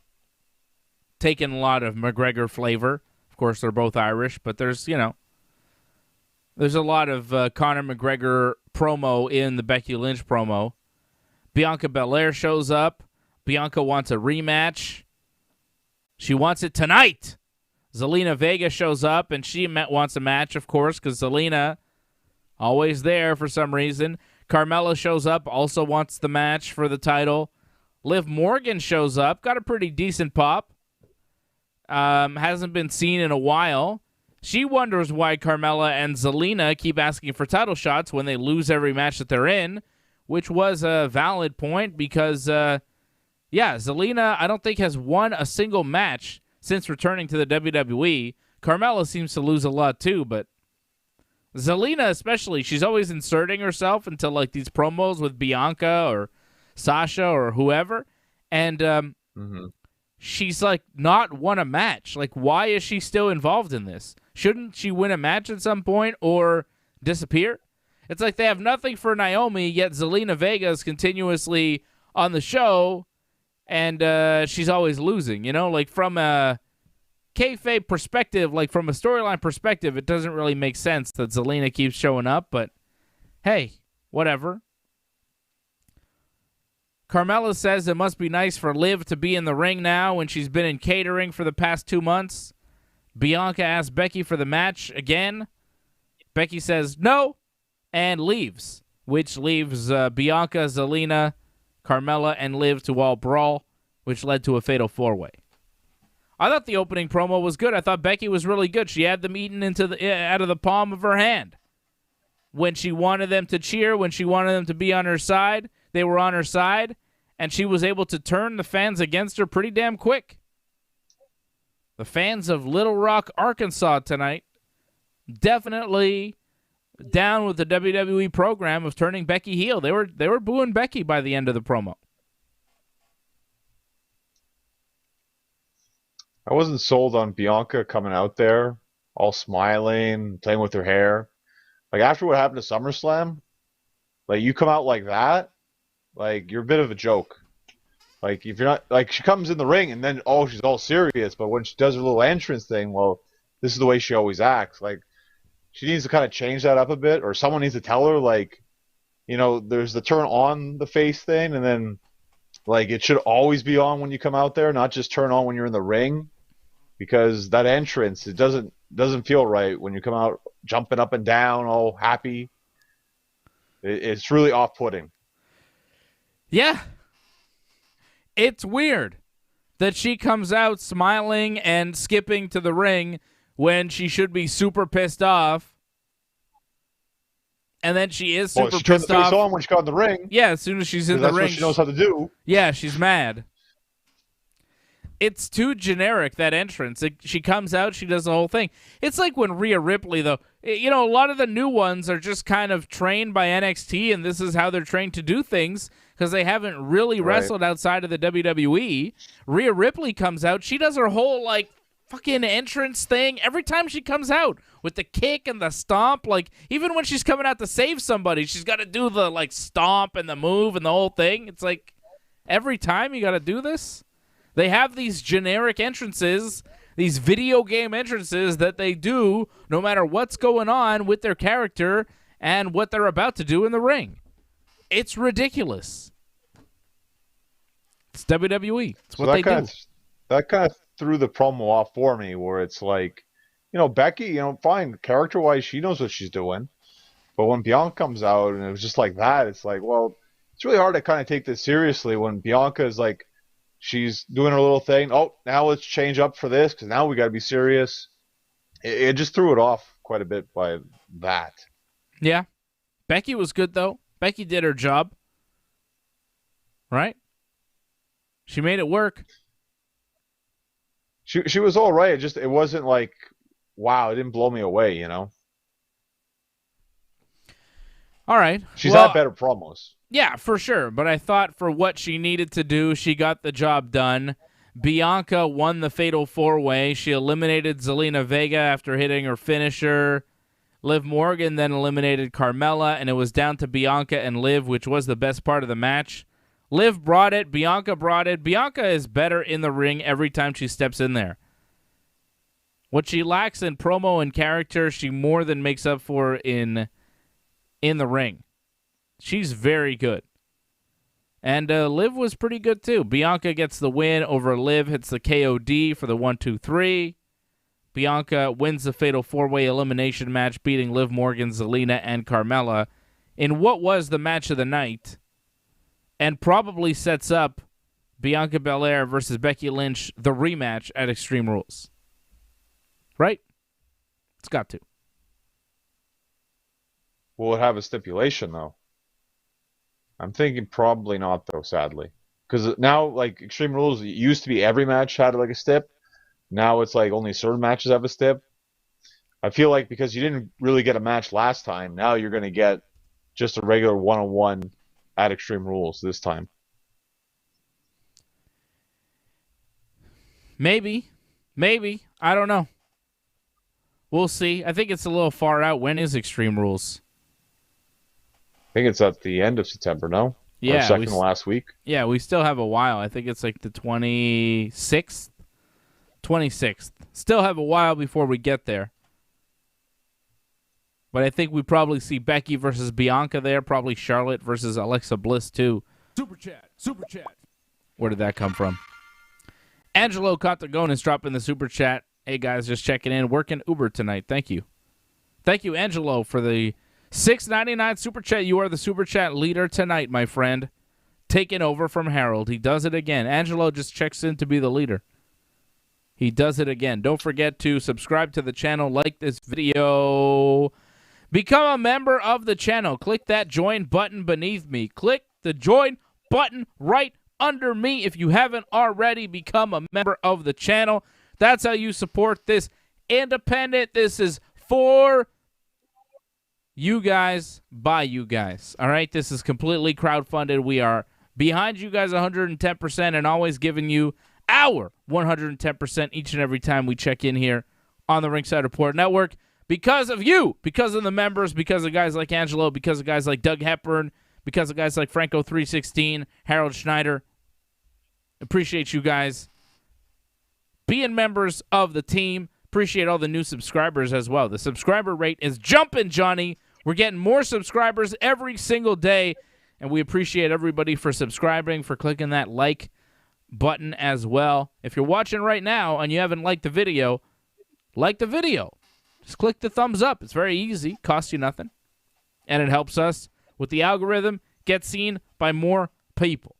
Taking a lot of McGregor flavor. Of course, they're both Irish, but there's a lot of Conor McGregor promo in the Becky Lynch promo. Bianca Belair shows up. Bianca wants a rematch. She wants it tonight. Zelina Vega shows up, and she wants a match, of course, because Zelina, always there for some reason. Carmella shows up, also wants the match for the title. Liv Morgan shows up, got a pretty decent pop. Hasn't been seen in a while. She wonders why Carmella and Zelina keep asking for title shots when they lose every match that they're in, which was a valid point because, Zelina, I don't think has won a single match since returning to the WWE. Carmella seems to lose a lot too, but Zelina especially, she's always inserting herself into like these promos with Bianca or Sasha or whoever, and she's like not won a match. Like, why is she still involved in this? Shouldn't she win a match at some point or disappear? It's like they have nothing for Naomi, yet Zelina Vega is continuously on the show, and she's always losing. Like from a kayfabe perspective, like from a storyline perspective, it doesn't really make sense that Zelina keeps showing up, but hey, whatever. Carmella says it must be nice for Liv to be in the ring now when she's been in catering for the past 2 months. Bianca asks Becky for the match again. Becky says no and leaves, which leaves Bianca, Zelina, Carmella, and Liv to all brawl, which led to a fatal 4-way. I thought the opening promo was good. I thought Becky was really good. She had them eaten out of the palm of her hand. When she wanted them to cheer, when she wanted them to be on her side, they were on her side, and she was able to turn the fans against her pretty damn quick. The fans of Little Rock, Arkansas tonight definitely down with the WWE program of turning Becky heel. They were booing Becky by the end of the promo. I wasn't sold on Bianca coming out there, all smiling, playing with her hair. Like, after what happened to SummerSlam, like, you come out like that, like, you're a bit of a joke. Like, if you're not, like, she comes in the ring and then, oh, she's all serious, but when she does her little entrance thing, well, this is the way she always acts. Like, she needs to kind of change that up a bit, or someone needs to tell her, like, there's the turn on the face thing, and then, like, it should always be on when you come out there, not just turn on when you're in the ring, because that entrance, it doesn't feel right when you come out jumping up and down, all happy. It's really off-putting. Yeah. It's weird that she comes out smiling and skipping to the ring when she should be super pissed off. And then she is super she pissed turned the face off. on when she got in the ring. Yeah, as soon as she's in the that's ring. That's what she knows how to do. Yeah, she's mad. It's too generic, that entrance. She comes out, she does the whole thing. It's like when Rhea Ripley, though. A lot of the new ones are just kind of trained by NXT, and this is how they're trained to do things because they haven't really wrestled outside of the WWE. Rhea Ripley comes out. She does her whole, like, fucking entrance thing every time she comes out with the kick and the stomp. Like, even when she's coming out to save somebody, she's got to do the, like, stomp and the move and the whole thing. It's like, every time you got to do this? They have these generic entrances, these video game entrances that they do no matter what's going on with their character and what they're about to do in the ring. It's ridiculous. It's WWE. It's what they do. That kind of threw the promo off for me, where it's like, Becky, fine, character-wise, she knows what she's doing. But when Bianca comes out and it was just like that, it's like, well, it's really hard to kind of take this seriously when Bianca is like, she's doing her little thing. Oh, now let's change up for this because now we got to be serious. It just threw it off quite a bit by that. Yeah. Becky was good, though. Becky did her job. Right? She made it work. She was all right. It wasn't like, wow, it didn't blow me away, All right. She's Well, had better promos. yeah, for sure. But I thought for what she needed to do, she got the job done. Bianca won the Fatal 4-Way. She eliminated Zelina Vega after hitting her finisher. Liv Morgan then eliminated Carmella, and it was down to Bianca and Liv, which was the best part of the match. Liv brought it. Bianca brought it. Bianca is better in the ring every time she steps in there. What she lacks in promo and character, she more than makes up for in the ring. She's very good. And Liv was pretty good too. Bianca gets the win over Liv, hits the KOD for the 1-2-3. Bianca wins the Fatal 4-Way elimination match, beating Liv Morgan, Zelina, and Carmella in what was the match of the night, and probably sets up Bianca Belair versus Becky Lynch, the rematch at Extreme Rules. Right? It's got to. Will it have a stipulation, though? I'm thinking probably not, though, sadly. Because now, like, Extreme Rules, it used to be every match had, like, a stip. Now it's, like, only certain matches have a stip. I feel like because you didn't really get a match last time, now you're going to get just a regular one-on-one at Extreme Rules this time. Maybe. I don't know. We'll see. I think it's a little far out. When is Extreme Rules? I think it's at the end of September, no? Yeah. Or second to last week. Yeah, we still have a while. I think it's like the 26th. 26th. Still have a while before we get there. But I think we probably see Becky versus Bianca there. Probably Charlotte versus Alexa Bliss, too. Super chat. Where did that come from? Angelo Contagonis dropping the super chat. Hey, guys, just checking in. Working Uber tonight. Thank you. Thank you, Angelo, for the $6.99 super chat. You are the super chat leader tonight, my friend. Taking over from Harold. He does it again. Angelo just checks in to be the leader. He does it again. Don't forget to subscribe to the channel, like this video, become a member of the channel. Click that join button beneath me. Click the join button right under me if you haven't already become a member of the channel. That's how you support this independent. This is for you guys, by you guys. All right? This is completely crowdfunded. We are behind you guys 110% and always giving you our 110% each and every time we check in here on the Ringside Report Network. Because of you, because of the members, because of guys like Angelo, because of guys like Doug Hepburn, because of guys like Franco 316, Harold Schneider. Appreciate you guys being members of the team. Appreciate all the new subscribers as well. The subscriber rate is jumping, Johnny. We're getting more subscribers every single day, and we appreciate everybody for subscribing, for clicking that like button as well. If you're watching right now and you haven't liked the video, like the video. Just click the thumbs up. It's very easy. Costs you nothing. And it helps us with the algorithm get seen by more people.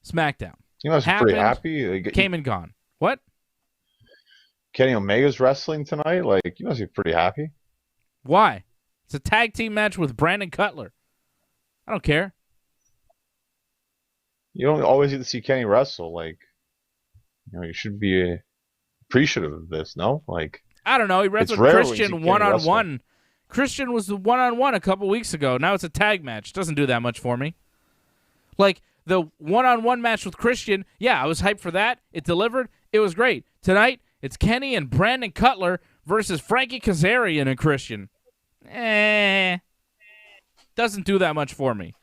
Smackdown. You must be pretty happy. Came and gone. What? Kenny Omega's wrestling tonight? Like, you must be pretty happy. Why? It's a tag team match with Brandon Cutler. I don't care. You don't always get to see Kenny wrestle. Like, you should be appreciative of this, no? Like, I don't know. He wrestled Christian one-on-one. Christian was the one-on-one a couple weeks ago. Now it's a tag match. Doesn't do that much for me. Like, the one-on-one match with Christian, yeah, I was hyped for that. It delivered. It was great. Tonight, it's Kenny and Brandon Cutler versus Frankie Kazarian and Christian. Doesn't do that much for me.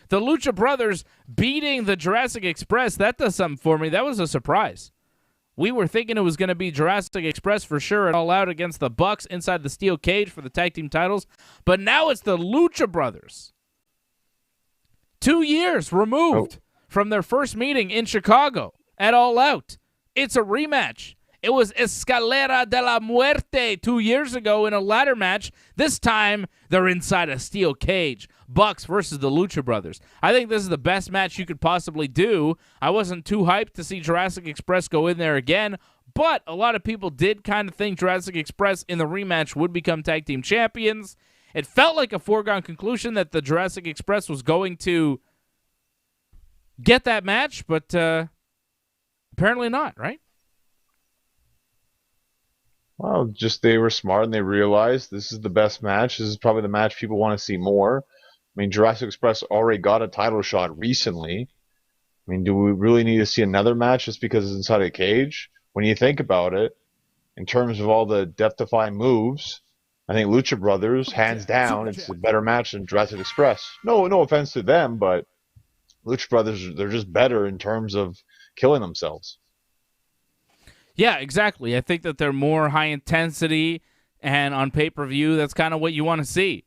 The Lucha Brothers beating the Jurassic Express, that does something for me. That was a surprise. We were thinking it was going to be Jurassic Express for sure and all out against the Bucks inside the steel cage for the tag team titles. But now it's the Lucha Brothers. 2 years removed from their first meeting in Chicago at All Out. It's a rematch. It was Escalera de la Muerte 2 years ago in a ladder match. This time, they're inside a steel cage. Bucks versus the Lucha Brothers. I think this is the best match you could possibly do. I wasn't too hyped to see Jurassic Express go in there again, but a lot of people did kind of think Jurassic Express in the rematch would become tag team champions. It felt like a foregone conclusion that the Jurassic Express was going to get that match, but Apparently not, right? Well, just they were smart and they realized this is the best match. This is probably the match people want to see more. I mean, Jurassic Express already got a title shot recently. I mean, do we really need to see another match just because it's inside a cage? When you think about it, in terms of all the death-defying moves, I think Lucha Brothers, hands down, it's a better match than Jurassic Express. No offense to them, but Lucha Brothers, they're just better in terms of killing themselves. Yeah, exactly. I think that they're more high intensity, and on pay-per-view, that's kind of what you want to see.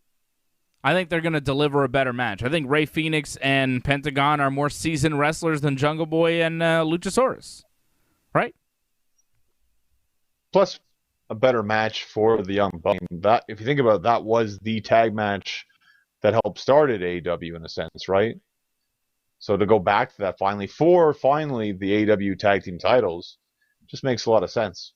I think they're going to deliver a better match. I think Rey Fenix and Pentagon are more seasoned wrestlers than Jungle Boy and Luchasaurus, right? Plus, a better match for the Young Bucks. That, if you think about it, that was the tag match that helped started AEW in a sense, right? So to go back to that finally the AEW tag team titles just makes a lot of sense.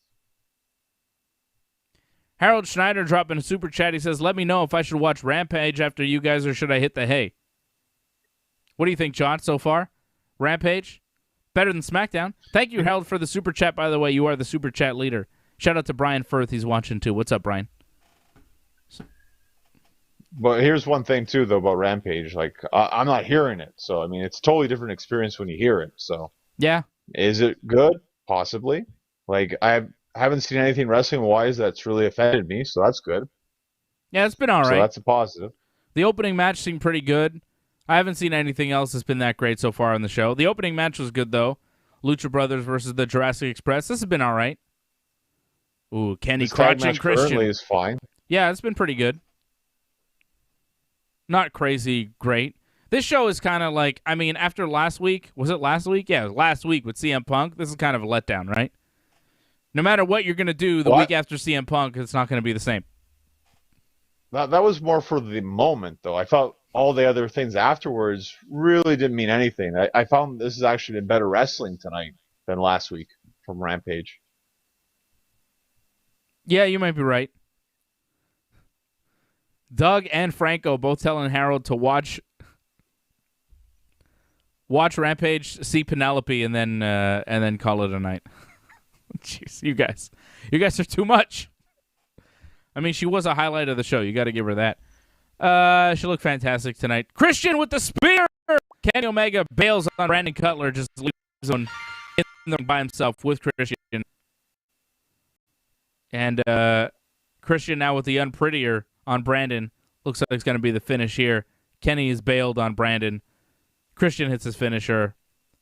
Harold Schneider dropping a super chat. He says, let me know if I should watch Rampage after you guys or should I hit the hay? What do you think, John, so far? Rampage? Better than SmackDown? Thank you, Harold, for the super chat, by the way. You are the super chat leader. Shout out to Brian Firth. He's watching, too. What's up, Brian? But here's one thing, too, though, about Rampage. Like, I'm not hearing it. So, I mean, it's a totally different experience when you hear it. So, yeah. Is it good? Possibly. Like, I haven't seen anything wrestling-wise that's really offended me, so that's good. Yeah, it's been all right. So that's a positive. The opening match seemed pretty good. I haven't seen anything else that's been that great so far on the show. The opening match was good, though. Lucha Brothers versus the Jurassic Express. This has been all right. Ooh, Kenny crouching Christian. Currently is fine. Yeah, it's been pretty good. Not crazy great. This show is kind of like, I mean, after last week, was it last week? Yeah, it was last week with CM Punk. This is kind of a letdown, right? No matter what you're going to do the week after CM Punk, it's not going to be the same. That was more for the moment, though. I felt all the other things afterwards really didn't mean anything. I found this has actually been better wrestling tonight than last week from Rampage. Yeah, you might be right. Doug and Franco both telling Harold to watch Rampage, see Penelope, and then call it a night. Jeez, you guys are too much. I mean, she was a highlight of the show. You got to give her that. She looked fantastic tonight. Christian with the spear. Kenny Omega bails on Brandon Cutler, just leaves him in them by himself with Christian. And Christian now with the unprettier on Brandon. Looks like it's going to be the finish here. Kenny is bailed on Brandon. Christian hits his finisher.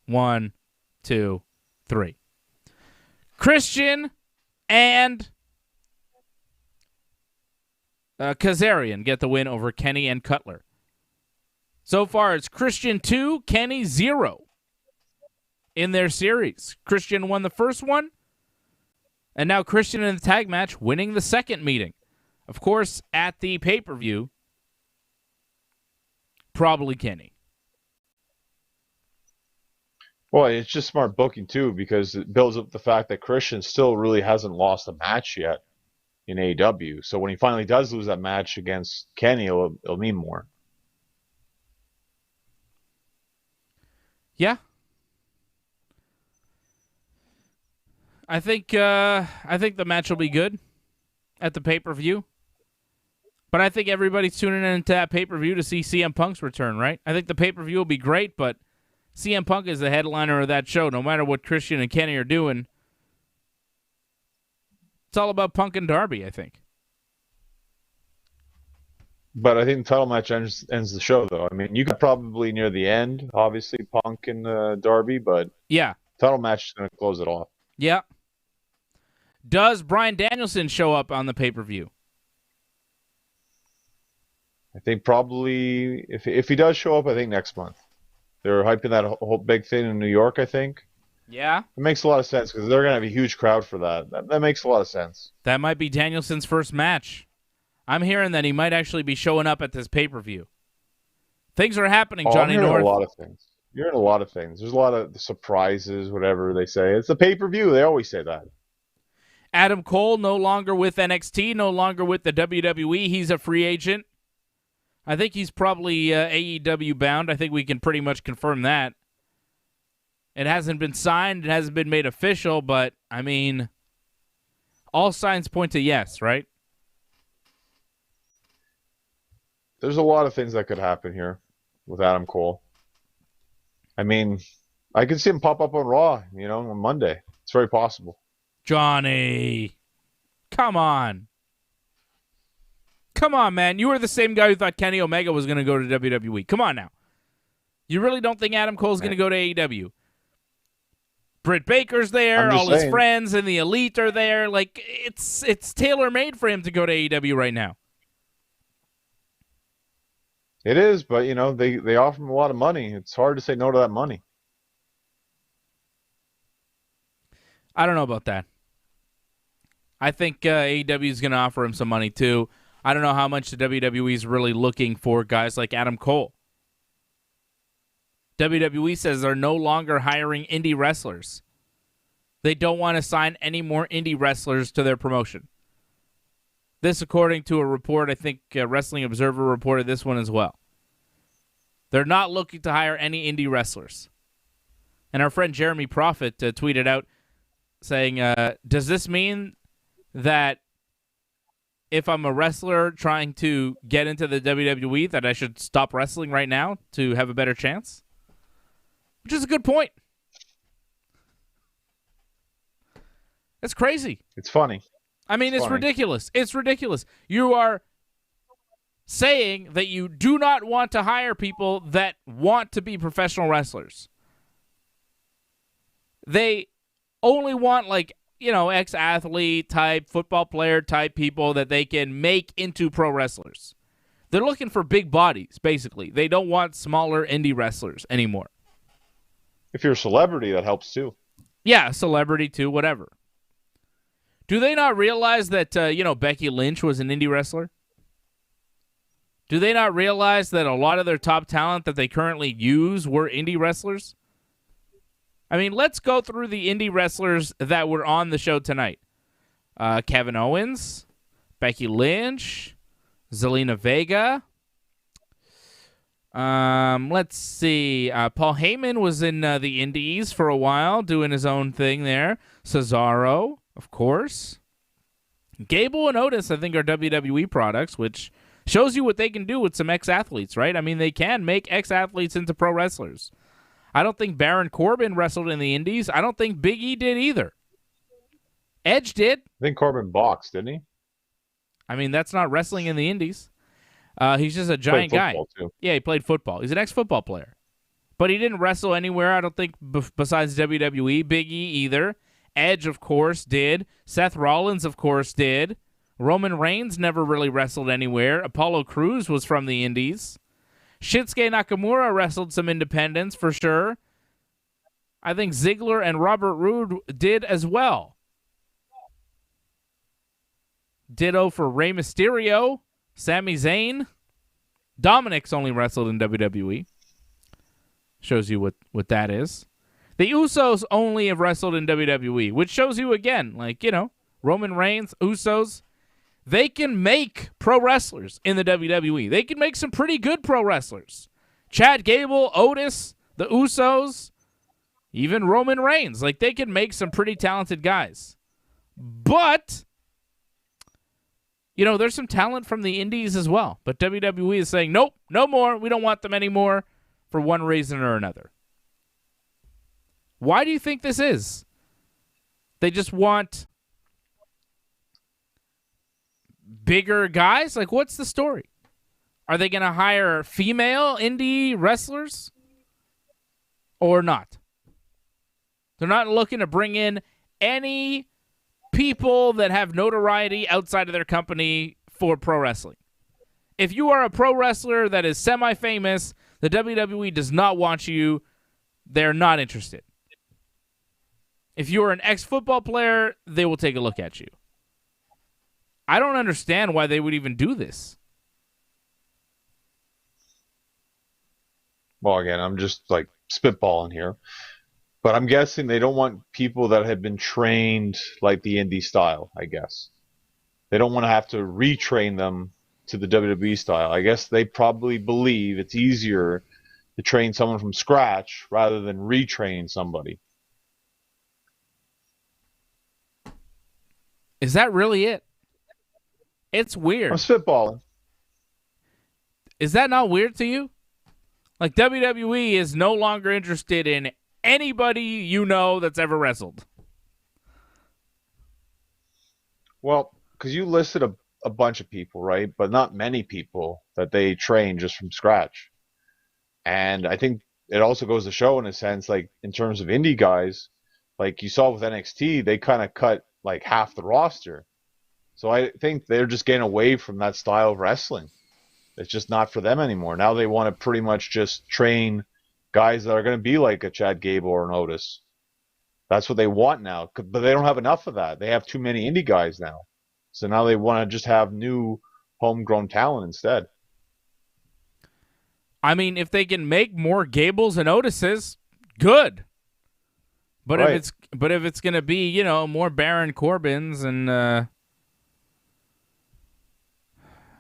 1, 2, 3. Christian and Kazarian get the win over Kenny and Cutler. So far, it's Christian 2, Kenny 0 in their series. Christian won the first one, and now Christian in the tag match winning the second meeting. Of course, at the pay-per-view, probably Kenny. Well, it's just smart booking, too, because it builds up the fact that Christian still really hasn't lost a match yet in AEW. So when he finally does lose that match against Kenny, it'll mean more. Yeah. I think the match will be good at the pay-per-view. But I think everybody's tuning into that pay-per-view to see CM Punk's return, right? I think the pay-per-view will be great, but CM Punk is the headliner of that show, no matter what Christian and Kenny are doing. It's all about Punk and Darby, I think. But I think the title match ends the show, though. I mean, you could probably near the end, obviously, Punk and Darby, but yeah, title match is going to close it off. Yeah. Does Bryan Danielson show up on the pay-per-view? I think probably, if he does show up, I think next month. They're hyping that whole big thing in New York, I think. Yeah. It makes a lot of sense because they're going to have a huge crowd for that. That makes a lot of sense. That might be Danielson's first match. I'm hearing that he might actually be showing up at this pay-per-view. Things are happening, Johnny North. I'm hearing a lot of things. You're hearing a lot of things. There's a lot of surprises, whatever they say. It's a pay-per-view. They always say that. Adam Cole no longer with NXT, no longer with the WWE. He's a free agent. I think he's probably AEW bound. I think we can pretty much confirm that. It hasn't been signed. It hasn't been made official, but, I mean, all signs point to yes, right? There's a lot of things that could happen here with Adam Cole. I mean, I could see him pop up on Raw, on Monday. It's very possible. Johnny, come on. Come on, man. You were the same guy who thought Kenny Omega was going to go to WWE. Come on now. You really don't think Adam Cole's going to go to AEW? Britt Baker's there. All his friends and the Elite are there. Like, it's tailor-made for him to go to AEW right now. It is, but, they offer him a lot of money. It's hard to say no to that money. I don't know about that. I think AEW is going to offer him some money, too. I don't know how much the WWE is really looking for guys like Adam Cole. WWE says they're no longer hiring indie wrestlers. They don't want to sign any more indie wrestlers to their promotion. This, according to a report, I think Wrestling Observer reported this one as well. They're not looking to hire any indie wrestlers. And our friend Jeremy Prophet tweeted out saying, does this mean that if I'm a wrestler trying to get into the WWE that I should stop wrestling right now to have a better chance? Which is a good point. It's crazy. It's funny. I mean, it's ridiculous. It's ridiculous. You are saying that you do not want to hire people that want to be professional wrestlers. They only want, ex-athlete type, football player type people that they can make into pro wrestlers. They're looking for big bodies, basically. They don't want smaller indie wrestlers anymore. If you're a celebrity, that helps too. Yeah, celebrity too, whatever. Do they not realize that, Becky Lynch was an indie wrestler? Do they not realize that a lot of their top talent that they currently use were indie wrestlers? I mean, let's go through the indie wrestlers that were on the show tonight. Kevin Owens, Becky Lynch, Zelina Vega. Let's see. Paul Heyman was in the indies for a while, doing his own thing there. Cesaro, of course. Gable and Otis, I think, are WWE products, which shows you what they can do with some ex-athletes, right? I mean, they can make ex-athletes into pro wrestlers. I don't think Baron Corbin wrestled in the indies. I don't think Big E did either. Edge did. I think Corbin boxed, didn't he? I mean, that's not wrestling in the indies. He's just a giant guy. Too. Yeah, he played football. He's an ex-football player. But he didn't wrestle anywhere, I don't think, besides WWE. Big E either. Edge, of course, did. Seth Rollins, of course, did. Roman Reigns never really wrestled anywhere. Apollo Crews was from the indies. Shinsuke Nakamura wrestled some independents for sure. I think Ziggler and Robert Roode did as well. Ditto for Rey Mysterio, Sami Zayn. Dominic's only wrestled in WWE. Shows you what that is. The Usos only have wrestled in WWE, which shows you again, Roman Reigns, Usos, they can make pro wrestlers in the WWE. They can make some pretty good pro wrestlers. Chad Gable, Otis, the Usos, even Roman Reigns. They can make some pretty talented guys. But, there's some talent from the indies as well. But WWE is saying, nope, no more. We don't want them anymore for one reason or another. Why do you think this is? They just want bigger guys? What's the story? Are they going to hire female indie wrestlers or not? They're not looking to bring in any people that have notoriety outside of their company for pro wrestling. If you are a pro wrestler that is semi-famous, the WWE does not want you. They're not interested. If you're an ex-football player, they will take a look at you. I don't understand why they would even do this. Well, again, I'm just spitballing here. But I'm guessing they don't want people that have been trained like the indie style, I guess. They don't want to have to retrain them to the WWE style. I guess they probably believe it's easier to train someone from scratch rather than retrain somebody. Is that really it? It's I'm weird. spitballing. Is that not weird to you? Like, WWE is no longer interested in anybody you know that's ever wrestled. Well, because you listed a bunch of people, right? But not many people that they train just from scratch. And I think it also goes to show, in a sense, like in terms of indie guys, like you saw with NXT, they kind of cut like half the roster. So I think they're just getting away from that style of wrestling. It's just not for them anymore. Now they want to pretty much just train guys that are going to be like a Chad Gable or an Otis. That's what they want now, but they don't have enough of that. They have too many indie guys now. So now they want to just have new homegrown talent instead. I mean, if they can make more Gables and Otises, good. But Right. if it's gonna be, you know, more Baron Corbins and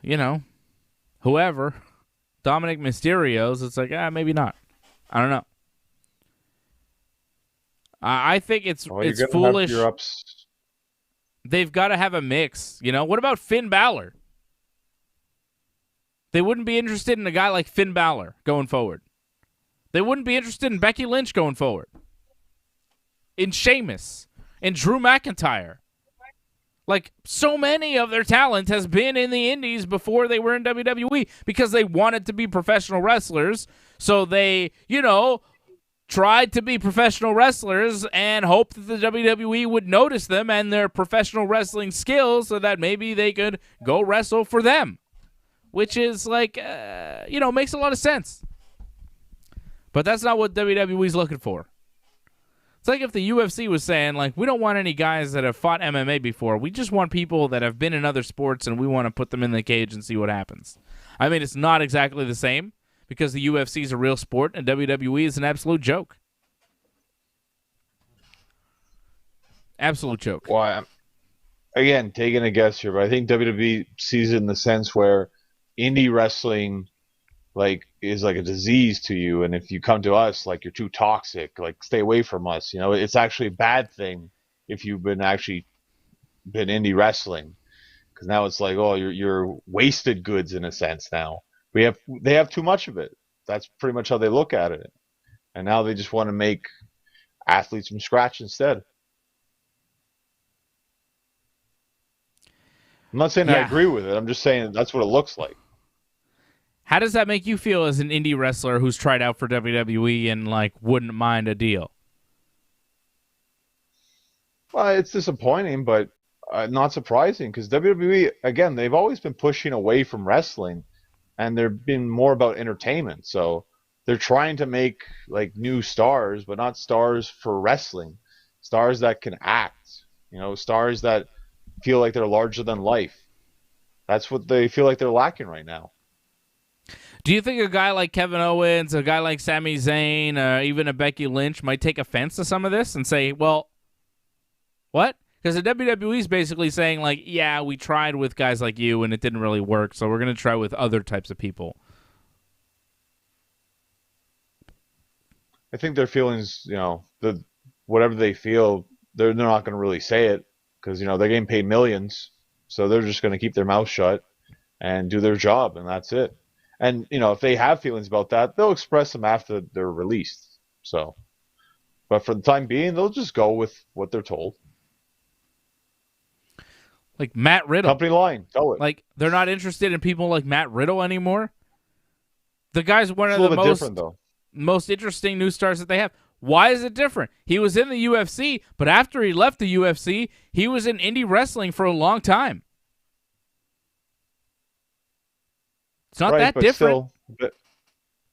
you know, whoever, Dominic Mysterios, it's like, maybe not. I don't know. I think it's foolish. Have your ups. They've got to have a mix. You know, what about Finn Balor? They wouldn't be interested in a guy like Finn Balor going forward. They wouldn't be interested in Becky Lynch going forward. In Sheamus. In Drew McIntyre. Like, so many of their talent has been in the indies before they were in WWE because they wanted to be professional wrestlers. So they, you know, tried to be professional wrestlers and hoped that the WWE would notice them and their professional wrestling skills so that maybe they could go wrestle for them. Which is like, you know, makes a lot of sense. But that's not what WWE's looking for. It's like if the UFC was saying, like, we don't want any guys that have fought MMA before. We just want people that have been in other sports and we want to put them in the cage and see what happens. I mean, it's not exactly the same because the UFC is a real sport and WWE is an absolute joke. Absolute joke. Well, again, taking a guess here, but I think WWE sees it in the sense where indie wrestling like is like a disease to you, and if you come to us, like, you're too toxic, like, stay away from us. You know, it's actually a bad thing if you've been indie wrestling, because now it's like, oh, you're wasted goods in a sense. Now they have too much of it. That's pretty much how they look at it, and now they just want to make athletes from scratch instead. I'm not saying I agree with it. I'm just saying that's what it looks like. How does that make you feel as an indie wrestler who's tried out for WWE and, like, wouldn't mind a deal? Well, it's disappointing, but not surprising, because WWE, again, they've always been pushing away from wrestling, and they've been more about entertainment. So they're trying to make, like, new stars, but not stars for wrestling. Stars that can act, you know, stars that feel like they're larger than life. That's what they feel like they're lacking right now. Do you think a guy like Kevin Owens, a guy like Sami Zayn, even a Becky Lynch might take offense to some of this and say, well, what? Because the WWE is basically saying, like, yeah, we tried with guys like you and it didn't really work, so we're going to try with other types of people. I think their feelings, you know, whatever they feel, they're not going to really say it, because, you know, they're getting paid millions, so they're just going to keep their mouth shut and do their job, and that's it. And, you know, if they have feelings about that, they'll express them after they're released. So, but for the time being, they'll just go with what they're told. Like Matt Riddle. Company line, tell it. Like, they're not interested in people like Matt Riddle anymore. The guy's one It's of a the little bit different, though. most interesting new stars that they have. Why is it different? He was in the UFC, but after he left the UFC, he was in indie wrestling for a long time. It's not that different. Still,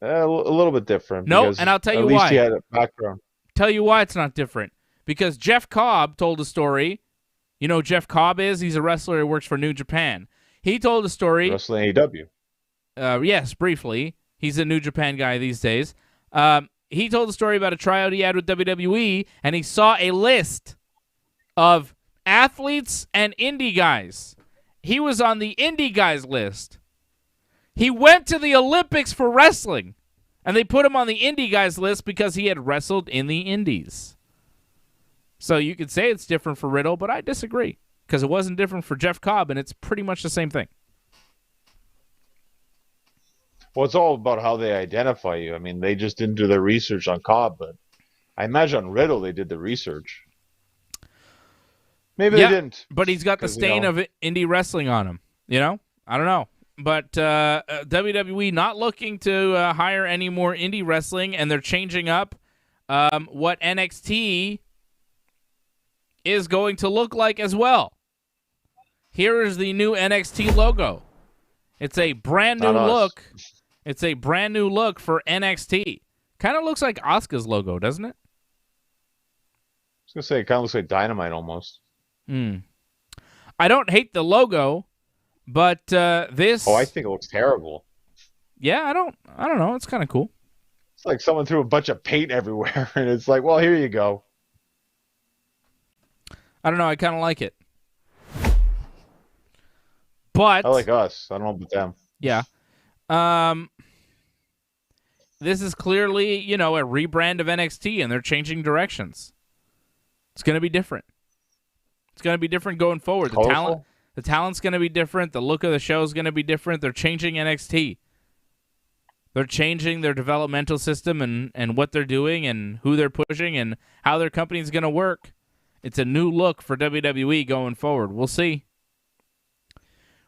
a little bit different. No, and I'll tell you why. At least he had a background. Tell you why it's not different. Because Jeff Cobb told a story. You know who Jeff Cobb is? He's a wrestler who works for New Japan. He told a story. Wrestling AEW. Yes, briefly. He's a New Japan guy these days. He told a story about a tryout he had with WWE, and he saw a list of athletes and indie guys. He was on the indie guys list. He went to the Olympics for wrestling And they put him on the indie guys list because he had wrestled in the indies. So you could say it's different for Riddle, but I disagree because it wasn't different for Jeff Cobb, and it's pretty much the same thing. Well, it's all about how they identify you. I mean, they just didn't do their research on Cobb, but I imagine on Riddle they did the research. Maybe they didn't. But he's got the stain of indie wrestling on him. I don't know. But WWE not looking to hire any more indie wrestling, and they're changing up what NXT is going to look like as well. Here is the new NXT logo. It's a brand new look. It's a brand new look for NXT. Kind of looks like Asuka's logo, doesn't it? I was going to say, it kind of looks like Dynamite almost. I don't hate the logo, but this... Oh, I think it looks terrible. Yeah, I don't know. It's kind of cool. It's like someone threw a bunch of paint everywhere, and it's like, well, here you go. I don't know. I kind of like it. But... I like us. I don't know about them. Yeah. This is clearly, a rebrand of NXT, and they're changing directions. It's going to be different. It's going to be different going forward. The talent's going to be different. The look of the show is going to be different. They're changing NXT. They're changing their developmental system and what they're doing and who they're pushing and how their company's going to work. It's a new look for WWE going forward. We'll see.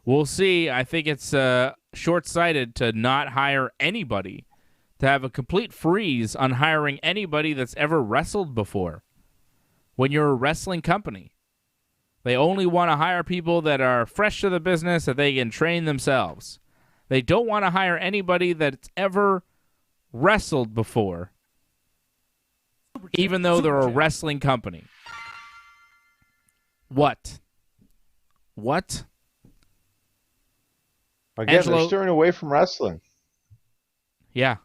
We'll see. I think it's short-sighted to not hire anybody, to have a complete freeze on hiring anybody that's ever wrestled before. When you're a wrestling company, they only want to hire people that are fresh to the business, that they can train themselves. They don't want to hire anybody that's ever wrestled before, even though they're a wrestling company. What? Again, they're steering away from wrestling. Yeah.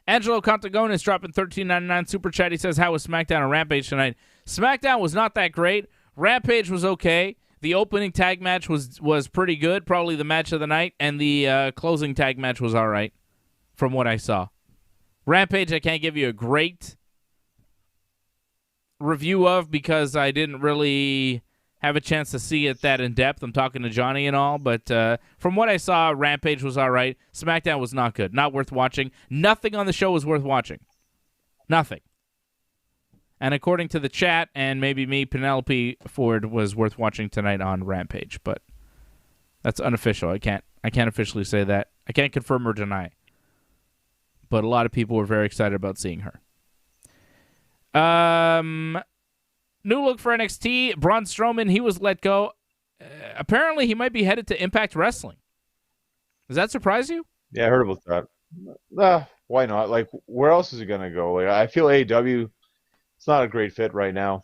Angelo Contagonis dropping $13.99 super chat. He says, how was Smackdown and Rampage tonight? Smackdown was not that great. Rampage was okay. The opening tag match was pretty good, probably the match of the night, and the closing tag match was all right from what I saw. Rampage I can't give you a great review of because I didn't really have a chance to see it that in depth. I'm talking to Johnny and all, but from what I saw, Rampage was all right. SmackDown was not good, not worth watching. Nothing on the show was worth watching. Nothing. And according to the chat and maybe me, Penelope Ford was worth watching tonight on Rampage, but that's unofficial. I can't officially say that. I can't confirm or deny. But a lot of people were very excited about seeing her. New look for NXT. Braun Strowman, he was let go. Apparently, he might be headed to Impact Wrestling. Does that surprise you? Yeah, I heard about that. Why not? Like, where else is he going to go? Like, I feel AEW, it's not a great fit right now.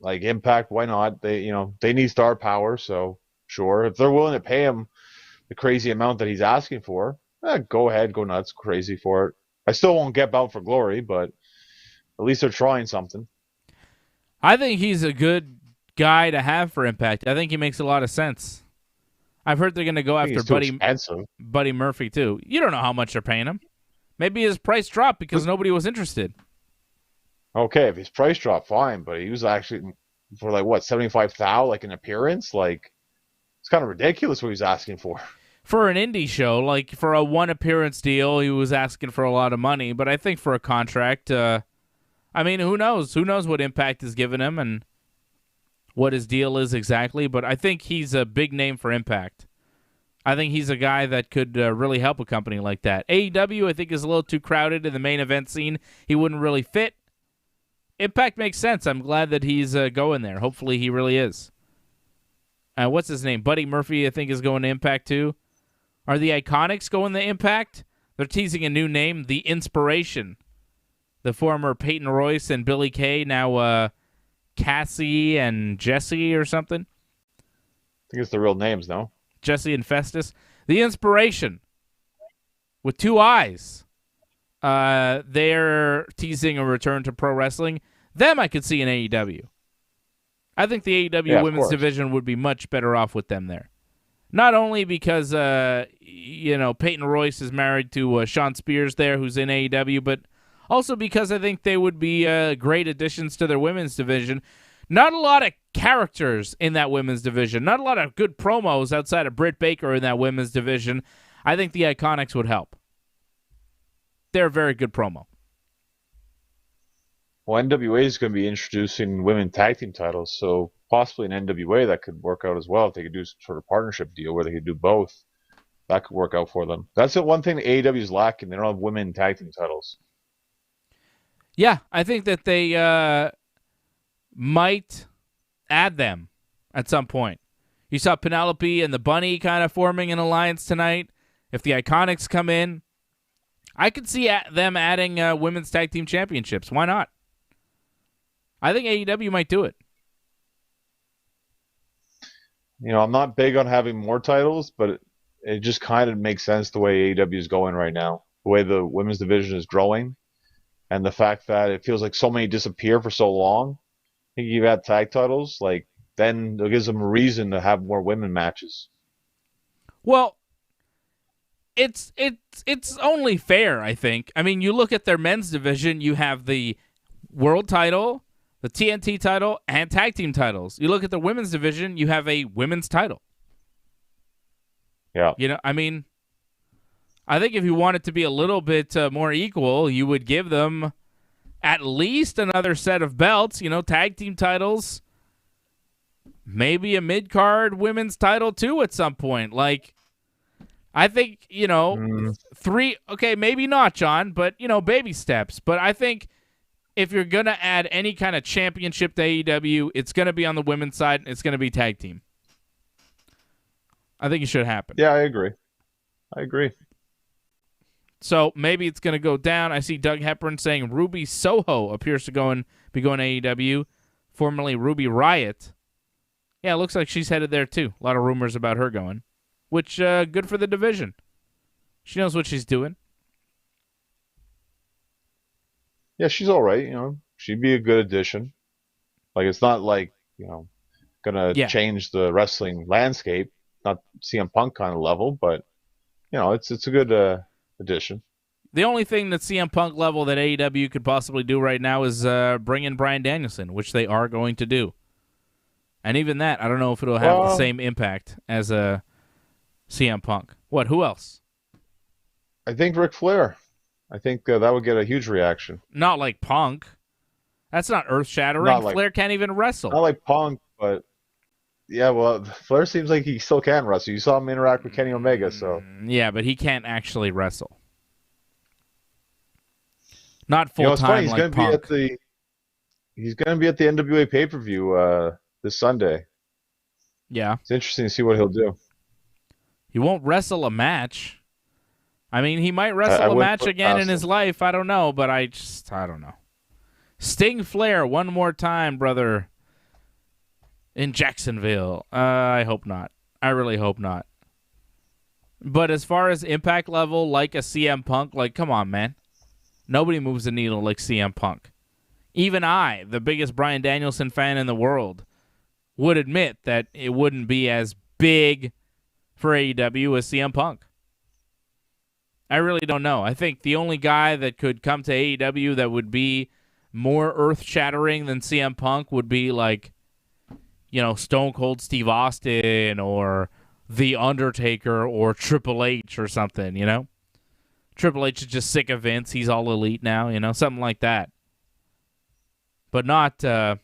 Like, Impact, why not? They need star power, so sure. If they're willing to pay him the crazy amount that he's asking for, go ahead, go nuts, crazy for it. I still won't get Bound for Glory, but at least they're trying something. I think he's a good guy to have for Impact. I think he makes a lot of sense. I've heard they're going to go after Buddy Murphy, too. You don't know how much they're paying him. Maybe his price dropped because nobody was interested. Okay, if his price dropped, fine. But he was actually for $75,000, like an appearance. Like, it's kind of ridiculous what he's asking for. For an indie show, like for a one appearance deal, he was asking for a lot of money. But I think for a contract, who knows? Who knows what Impact is giving him and what his deal is exactly. But I think he's a big name for Impact. I think he's a guy that could really help a company like that. AEW, I think, is a little too crowded in the main event scene. He wouldn't really fit. Impact makes sense. I'm glad that he's going there. Hopefully he really is. What's his name? Buddy Murphy, I think, is going to Impact too. Are the Iconics going to Impact? They're teasing a new name, The Inspiration. The former Peyton Royce and Billy Kay, now Cassie and Jesse or something. I think it's the real names, no? Jesse and Festus. The Inspiration. With two eyes. They're teasing a return to pro wrestling. Them I could see in AEW. I think the AEW women's division would be much better off with them there. Not only because, Peyton Royce is married to Sean Spears there, who's in AEW, but also because I think they would be great additions to their women's division. Not a lot of characters in that women's division. Not a lot of good promos outside of Britt Baker in that women's division. I think the Iconics would help. They're a very good promo. Well, NWA is going to be introducing women tag team titles, so possibly an NWA that could work out as well if they could do some sort of partnership deal where they could do both. That could work out for them. That's the one thing that AEW is lacking. They don't have women tag team titles. Yeah, I think that they might add them at some point. You saw Penelope and the Bunny kind of forming an alliance tonight. If the Iconics come in, I could see them adding women's tag team championships. Why not? I think AEW might do it. I'm not big on having more titles, but it just kind of makes sense the way AEW is going right now. The way the women's division is growing, and the fact that it feels like so many disappear for so long. I think you've had tag titles, then it gives them a reason to have more women matches. Well, it's only fair, I think. I mean, you look at their men's division, you have the world title, the TNT title, and tag team titles. You look at the women's division, you have a women's title. Yeah. I think if you want it to be a little bit more equal, you would give them at least another set of belts, tag team titles, maybe a mid-card women's title too at some point. I think, 3, okay, maybe not, John, but, baby steps. But I think if you're going to add any kind of championship to AEW, it's going to be on the women's side, and it's going to be tag team. I think it should happen. Yeah, I agree. So maybe it's going to go down. I see Doug Hepburn saying Ruby Soho appears to be going to AEW, formerly Ruby Riott. Yeah, it looks like she's headed there too. A lot of rumors about her going, which good for the division. She knows what she's doing. Yeah, she's all right. She'd be a good addition. It's not gonna change the wrestling landscape. Not CM Punk kind of level, but it's a good addition. The only thing that CM Punk level that AEW could possibly do right now is bring in Bryan Danielson, which they are going to do. And even that, I don't know if it'll have the same impact as a CM Punk. What? Who else? I think Ric Flair. I think that would get a huge reaction. Not like Punk. That's not earth-shattering. Flair can't even wrestle. Not like Punk, but yeah, well, Flair seems like he still can wrestle. You saw him interact with Kenny Omega, so. Yeah, but he can't actually wrestle. Not full-time like Punk. He's going to be at the NWA pay-per-view this Sunday. Yeah. It's interesting to see what he'll do. He won't wrestle a match. I mean, he might wrestle a match again in his life. I don't know, but I don't know. Sting Flair one more time, brother, in Jacksonville. I hope not. I really hope not. But as far as impact level, like a CM Punk, come on, man. Nobody moves the needle like CM Punk. Even I, the biggest Bryan Danielson fan in the world, would admit that it wouldn't be as big for AEW as CM Punk. I really don't know. I think the only guy that could come to AEW that would be more earth-shattering than CM Punk would be Stone Cold Steve Austin or The Undertaker or Triple H or something, Triple H is just sick of Vince. He's all elite now, something like that. But not, I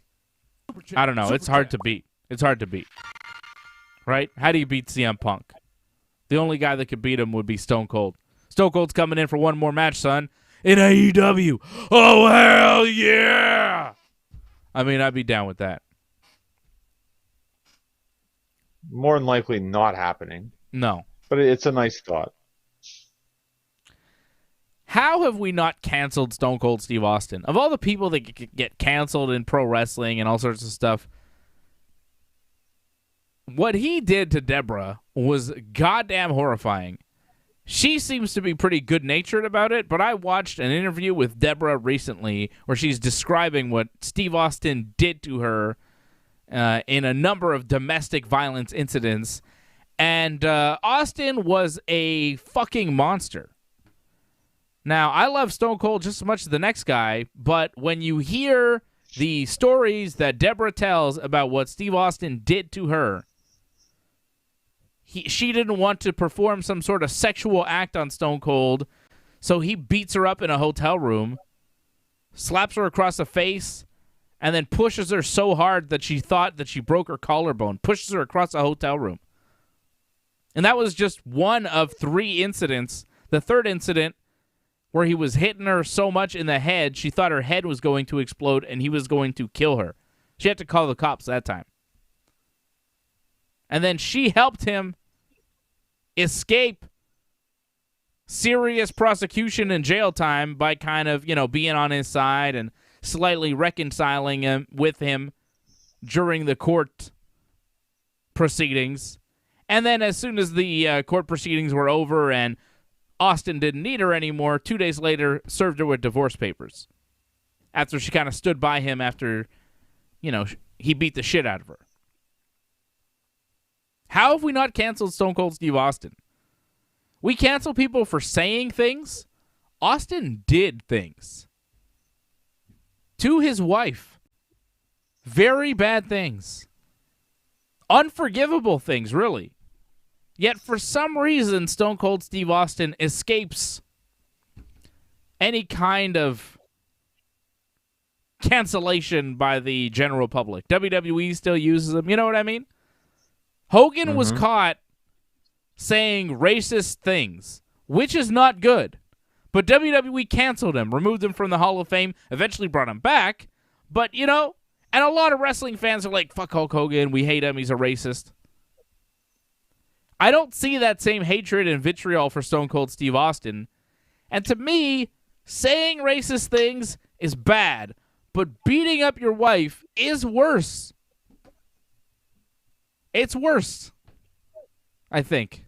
don't know. It's hard to beat. Right? How do you beat CM Punk? The only guy that could beat him would be Stone Cold. Stone Cold's coming in for one more match, son, in AEW. Oh, hell yeah! I mean, I'd be down with that. More than likely not happening. No. But it's a nice thought. How have we not canceled Stone Cold Steve Austin? Of all the people that get canceled in pro wrestling and all sorts of stuff, what he did to Deborah was goddamn horrifying. She seems to be pretty good-natured about it, but I watched an interview with Deborah recently where she's describing what Steve Austin did to her in a number of domestic violence incidents, And Austin was a fucking monster. Now, I love Stone Cold just as much as the next guy, but when you hear the stories that Deborah tells about what Steve Austin did to her, she didn't want to perform some sort of sexual act on Stone Cold, so he beats her up in a hotel room, slaps her across the face, and then pushes her so hard that she thought that she broke her collarbone, pushes her across a hotel room. And that was just one of 3 incidents. The third incident, where he was hitting her so much in the head, she thought her head was going to explode and he was going to kill her. She had to call the cops that time. And then she helped him escape serious prosecution and jail time by kind of, being on his side and slightly reconciling him with him during the court proceedings. And then as soon as the court proceedings were over and Austin didn't need her anymore, 2 days later, served her with divorce papers. After she kind of stood by him after, he beat the shit out of her. How have we not canceled Stone Cold Steve Austin? We cancel people for saying things. Austin did things. To his wife. Very bad things. Unforgivable things, really. Yet for some reason, Stone Cold Steve Austin escapes any kind of cancellation by the general public. WWE still uses him. You know what I mean? Hogan was caught saying racist things, which is not good. But WWE canceled him, removed him from the Hall of Fame, eventually brought him back. But, and a lot of wrestling fans are like, fuck Hulk Hogan, we hate him, he's a racist. I don't see that same hatred and vitriol for Stone Cold Steve Austin. And to me, saying racist things is bad, but beating up your wife is worse. It's worse, I think.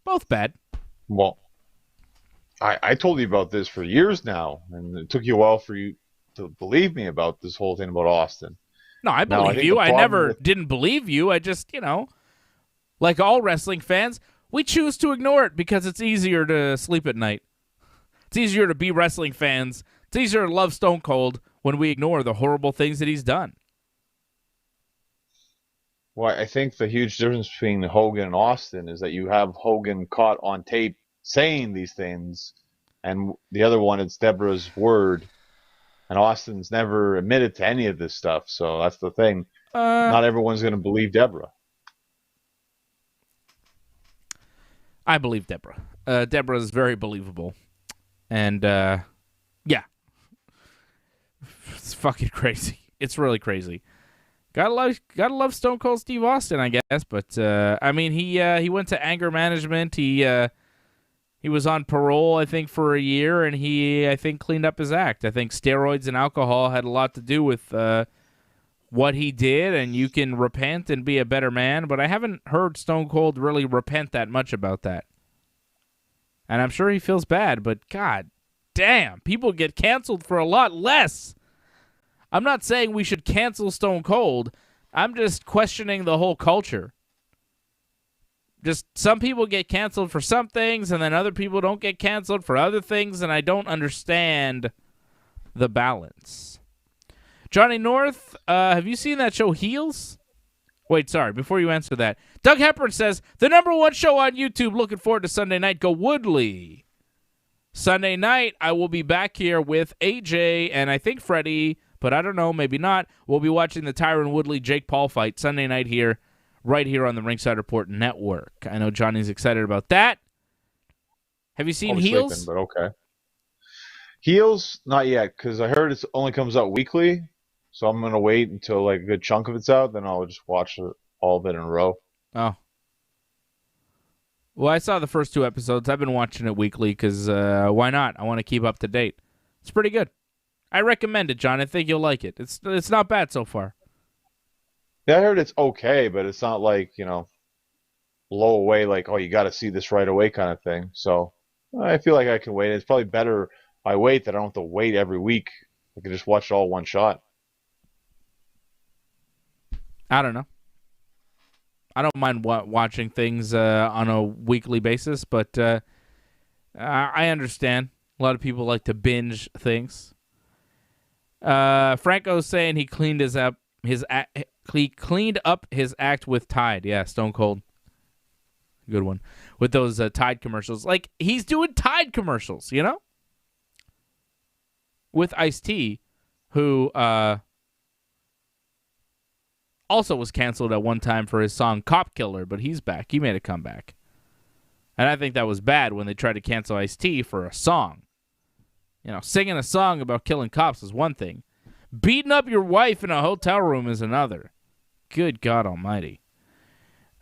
Both bad. Well, I told you about this for years now, and it took you a while for you to believe me about this whole thing about Austin. No, I believe you. I never didn't believe you. I just, like all wrestling fans, we choose to ignore it because it's easier to sleep at night. It's easier to be wrestling fans. It's easier to love Stone Cold when we ignore the horrible things that he's done. Well, I think the huge difference between Hogan and Austin is that you have Hogan caught on tape saying these things, and the other one, it's Deborah's word, and Austin's never admitted to any of this stuff, so that's the thing. Not everyone's going to believe Deborah. I believe Deborah. Deborah is very believable. And, yeah. It's fucking crazy. It's really crazy. Gotta love Stone Cold Steve Austin, I guess. But, he went to anger management. He was on parole, I think, for a year, and he, I think, cleaned up his act. I think steroids and alcohol had a lot to do with what he did, and you can repent and be a better man, but I haven't heard Stone Cold really repent that much about that. And I'm sure he feels bad, but god damn, people get canceled for a lot less. I'm not saying we should cancel Stone Cold. I'm just questioning the whole culture. Just some people get canceled for some things, and then other people don't get canceled for other things, and I don't understand the balance. Johnny North, have you seen that show Heels? Wait, sorry, before you answer that. Doug Hepburn says, the #1 show on YouTube, looking forward to Sunday night. Go Woodley. Sunday night, I will be back here with AJ and I think Freddie, but I don't know, maybe not. We'll be watching the Tyron Woodley-Jake Paul fight Sunday night here, right here on the Ringside Report Network. I know Johnny's excited about that. Have you seen Heels? Sleeping, but okay. Heels, not yet, because I heard it only comes out weekly. So I'm going to wait until like a good chunk of it's out, then I'll just watch all of it in a row. Oh. Well, I saw the first 2 episodes. I've been watching it weekly because why not? I want to keep up to date. It's pretty good. I recommend it, John. I think you'll like it. It's not bad so far. Yeah, I heard it's okay, but it's not like, blow away like, oh, you got to see this right away kind of thing. So I feel like I can wait. It's probably better if I wait that I don't have to wait every week. I can just watch it all one shot. I don't know. I don't mind watching things on a weekly basis, but I understand. A lot of people like to binge things. Franco's saying he cleaned up his act with Tide. Yeah, Stone Cold. Good one. With those Tide commercials. Like, he's doing Tide commercials, you know? With Ice-T, who also was canceled at one time for his song Cop Killer, but he's back. He made a comeback. And I think that was bad when they tried to cancel Ice-T for a song. You know, singing a song about killing cops is one thing. Beating up your wife in a hotel room is another. Good God almighty.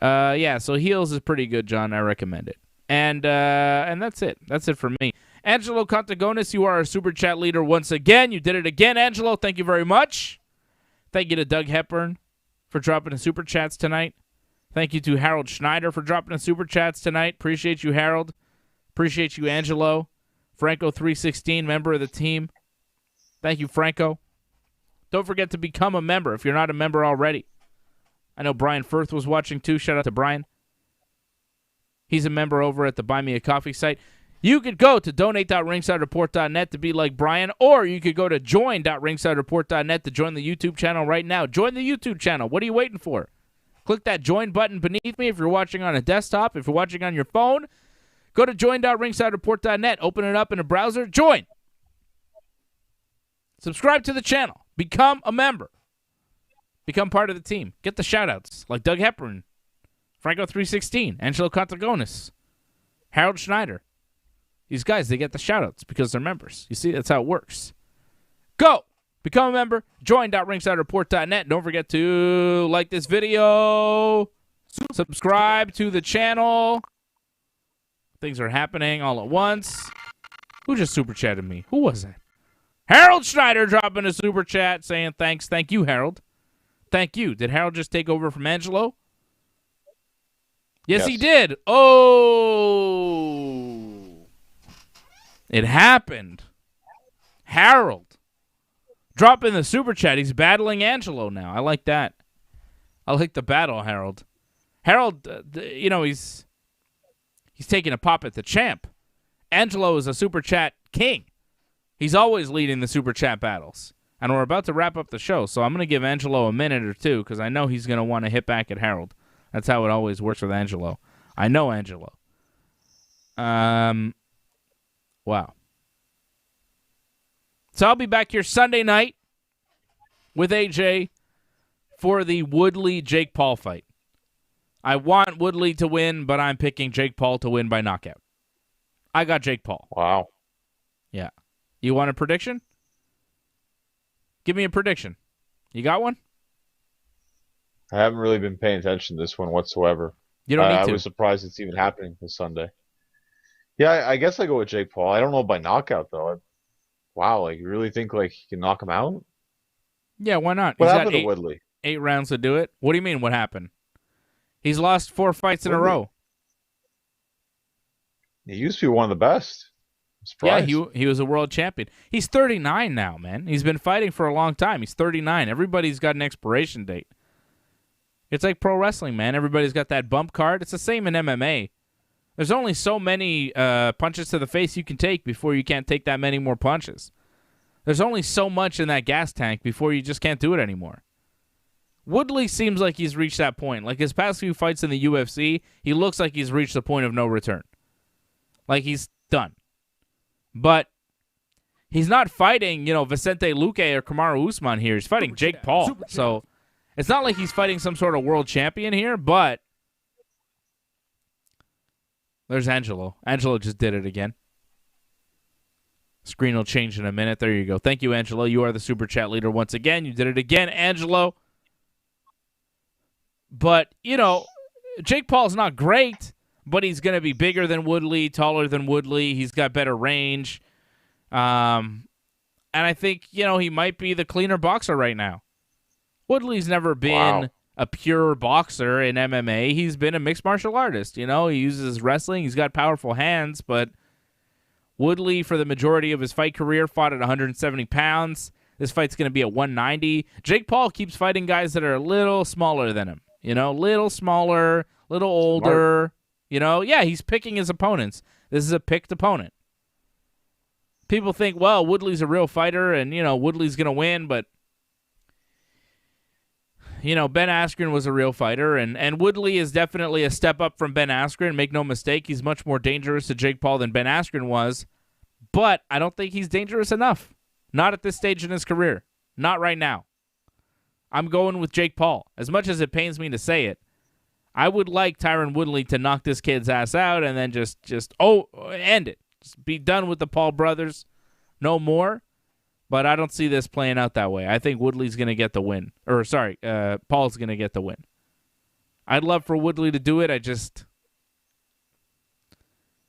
Yeah, so Heels is pretty good, John. I recommend it. And that's it. That's it for me. Angelo Contagonis, you are our Super Chat leader once again. You did it again, Angelo. Thank you very much. Thank you to Doug Hepburn for dropping the Super Chats tonight. Thank you to Harold Schneider for dropping the Super Chats tonight. Appreciate you, Harold. Appreciate you, Angelo. Franco 316, member of the team. Thank you, Franco. Don't forget to become a member if you're not a member already. I know Brian Firth was watching too. Shout out to Brian. He's a member over at the Buy Me a Coffee site. You could go to donate.ringsidereport.net to be like Brian, or you could go to join.ringsidereport.net to join the YouTube channel right now. Join the YouTube channel. What are you waiting for? Click that join button beneath me if you're watching on a desktop. If you're watching on your phone, go to join.ringsidereport.net. Open it up in a browser. Join. Subscribe to the channel. Become a member. Become part of the team. Get the shout-outs like Doug Hepburn, Franco316, Angelo Contagonis, Harold Schneider. These guys, they get the shout-outs because they're members. You see, that's how it works. Go! Become a member. Join.ringsidereport.net. Don't forget to like this video. Subscribe to the channel. Things are happening all at once. Who just super chatted me? Who was that? Harold Schneider dropping a super chat saying thanks. Thank you, Harold. Thank you. Did Harold just take over from Angelo? Yes, he did. Oh. It happened. Harold dropping the super chat. He's battling Angelo now. I like that. I like the battle, Harold. Harold, you know, he's taking a pop at the champ. Angelo is a super chat king. He's always leading the super chat battles. And we're about to wrap up the show, so I'm going to give Angelo a minute or two because I know he's going to want to hit back at Harold. That's how it always works with Angelo. I know Angelo. Wow. So I'll be back here Sunday night with AJ for the Woodley-Jake Paul fight. I want Woodley to win, but I'm picking Jake Paul to win by knockout. I got Jake Paul. Wow. Yeah. You want a prediction? Give me a prediction. You got one? I haven't really been paying attention to this one whatsoever. You don't need to. I was surprised it's even happening this Sunday. Yeah, I guess I go with Jake Paul. I don't know by knockout, though. Wow, like, you really think, like, you can knock him out? Yeah, why not? What He's happened got to Woodley? 8 rounds to do it. What do you mean, what happened? He's lost 4 fights in a row. He used to be one of the best. Yeah, he was a world champion. He's 39 now, man. He's been fighting for a long time. He's 39. Everybody's got an expiration date. It's like pro wrestling, man. Everybody's got that bump card. It's the same in MMA. There's only so many punches to the face you can take before you can't take that many more punches. There's only so much in that gas tank before you just can't do it anymore. Woodley seems like he's reached that point. Like his past few fights in the UFC, he looks like he's reached the point of no return. Like he's done. But he's not fighting, Vicente Luque or Kamaru Usman here. He's fighting Jake Paul. So it's not like he's fighting some sort of world champion here, but there's Angelo. Angelo just did it again. Screen will change in a minute. There you go. Thank you, Angelo. You are the super chat leader once again. You did it again, Angelo. But, Jake Paul's not great, but he's going to be bigger than Woodley, taller than Woodley. He's got better range. And I think, he might be the cleaner boxer right now. Woodley's never been a pure boxer in MMA. He's been a mixed martial artist. He uses wrestling. He's got powerful hands, but Woodley, for the majority of his fight career, fought at 170 pounds. This fight's going to be at 190. Jake Paul keeps fighting guys that are a little smaller than him. little smaller, little older. Yeah, he's picking his opponents. This is a picked opponent. People think, well, Woodley's a real fighter and, Woodley's going to win, but, Ben Askren was a real fighter, and Woodley is definitely a step up from Ben Askren. Make no mistake, he's much more dangerous to Jake Paul than Ben Askren was, but I don't think he's dangerous enough. Not at this stage in his career. Not right now. I'm going with Jake Paul. As much as it pains me to say it, I would like Tyron Woodley to knock this kid's ass out and then just end it. Just be done with the Paul brothers. No more. But I don't see this playing out that way. I think Woodley's going to get the win. Paul's going to get the win. I'd love for Woodley to do it.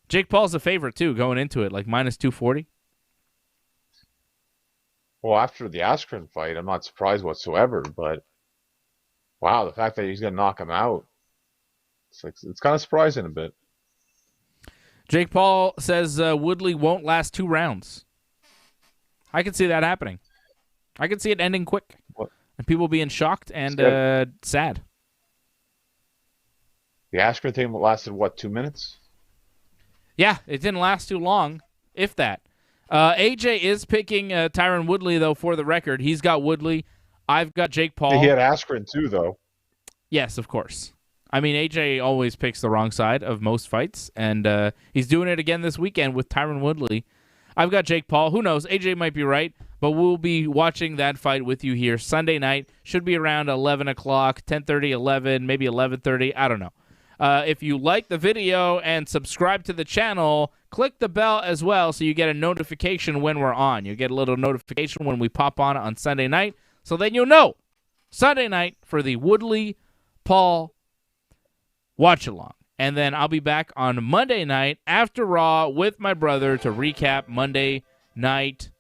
Jake Paul's a favorite, too, going into it, like minus 240. Well, after the Askren fight, I'm not surprised whatsoever, but wow, the fact that he's going to knock him out, it's kind of surprising a bit. Jake Paul says Woodley won't last 2 rounds. I can see that happening. I can see it ending quick. What? And people being shocked and sad. The Askren thing lasted, 2 minutes? Yeah, it didn't last too long, if that. AJ is picking Tyron Woodley, though, for the record. He's got Woodley. I've got Jake Paul. He had Askren, too, though. Yes, of course. I mean, AJ always picks the wrong side of most fights, and he's doing it again this weekend with Tyron Woodley. I've got Jake Paul. Who knows? AJ might be right, but we'll be watching that fight with you here Sunday night. Should be around 11 o'clock, 10:30, 11, maybe 11:30. I don't know. If you like the video and subscribe to the channel, click the bell as well so you get a notification when we're on. You get a little notification when we pop on Sunday night, so then you'll know Sunday night for the Woodley-Paul watch-along. And then I'll be back on Monday night after Raw with my brother to recap Monday Night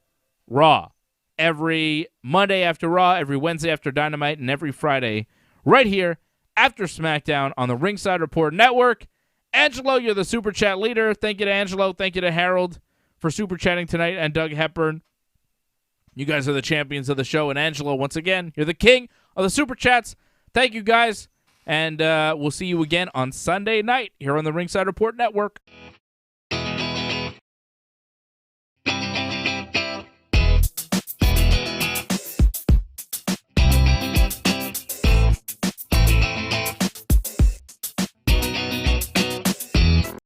Raw. Every Monday after Raw, every Wednesday after Dynamite, and every Friday right here after Smackdown on the Ringside Report Network. Angelo, you're the Super Chat leader. Thank you to Angelo. Thank you to Harold for Super Chatting tonight, and Doug Hepburn. You guys are the champions of the show. And Angelo, once again, you're the king of the Super Chats. Thank you, guys. And we'll see you again on Sunday night here on the Ringside Report Network.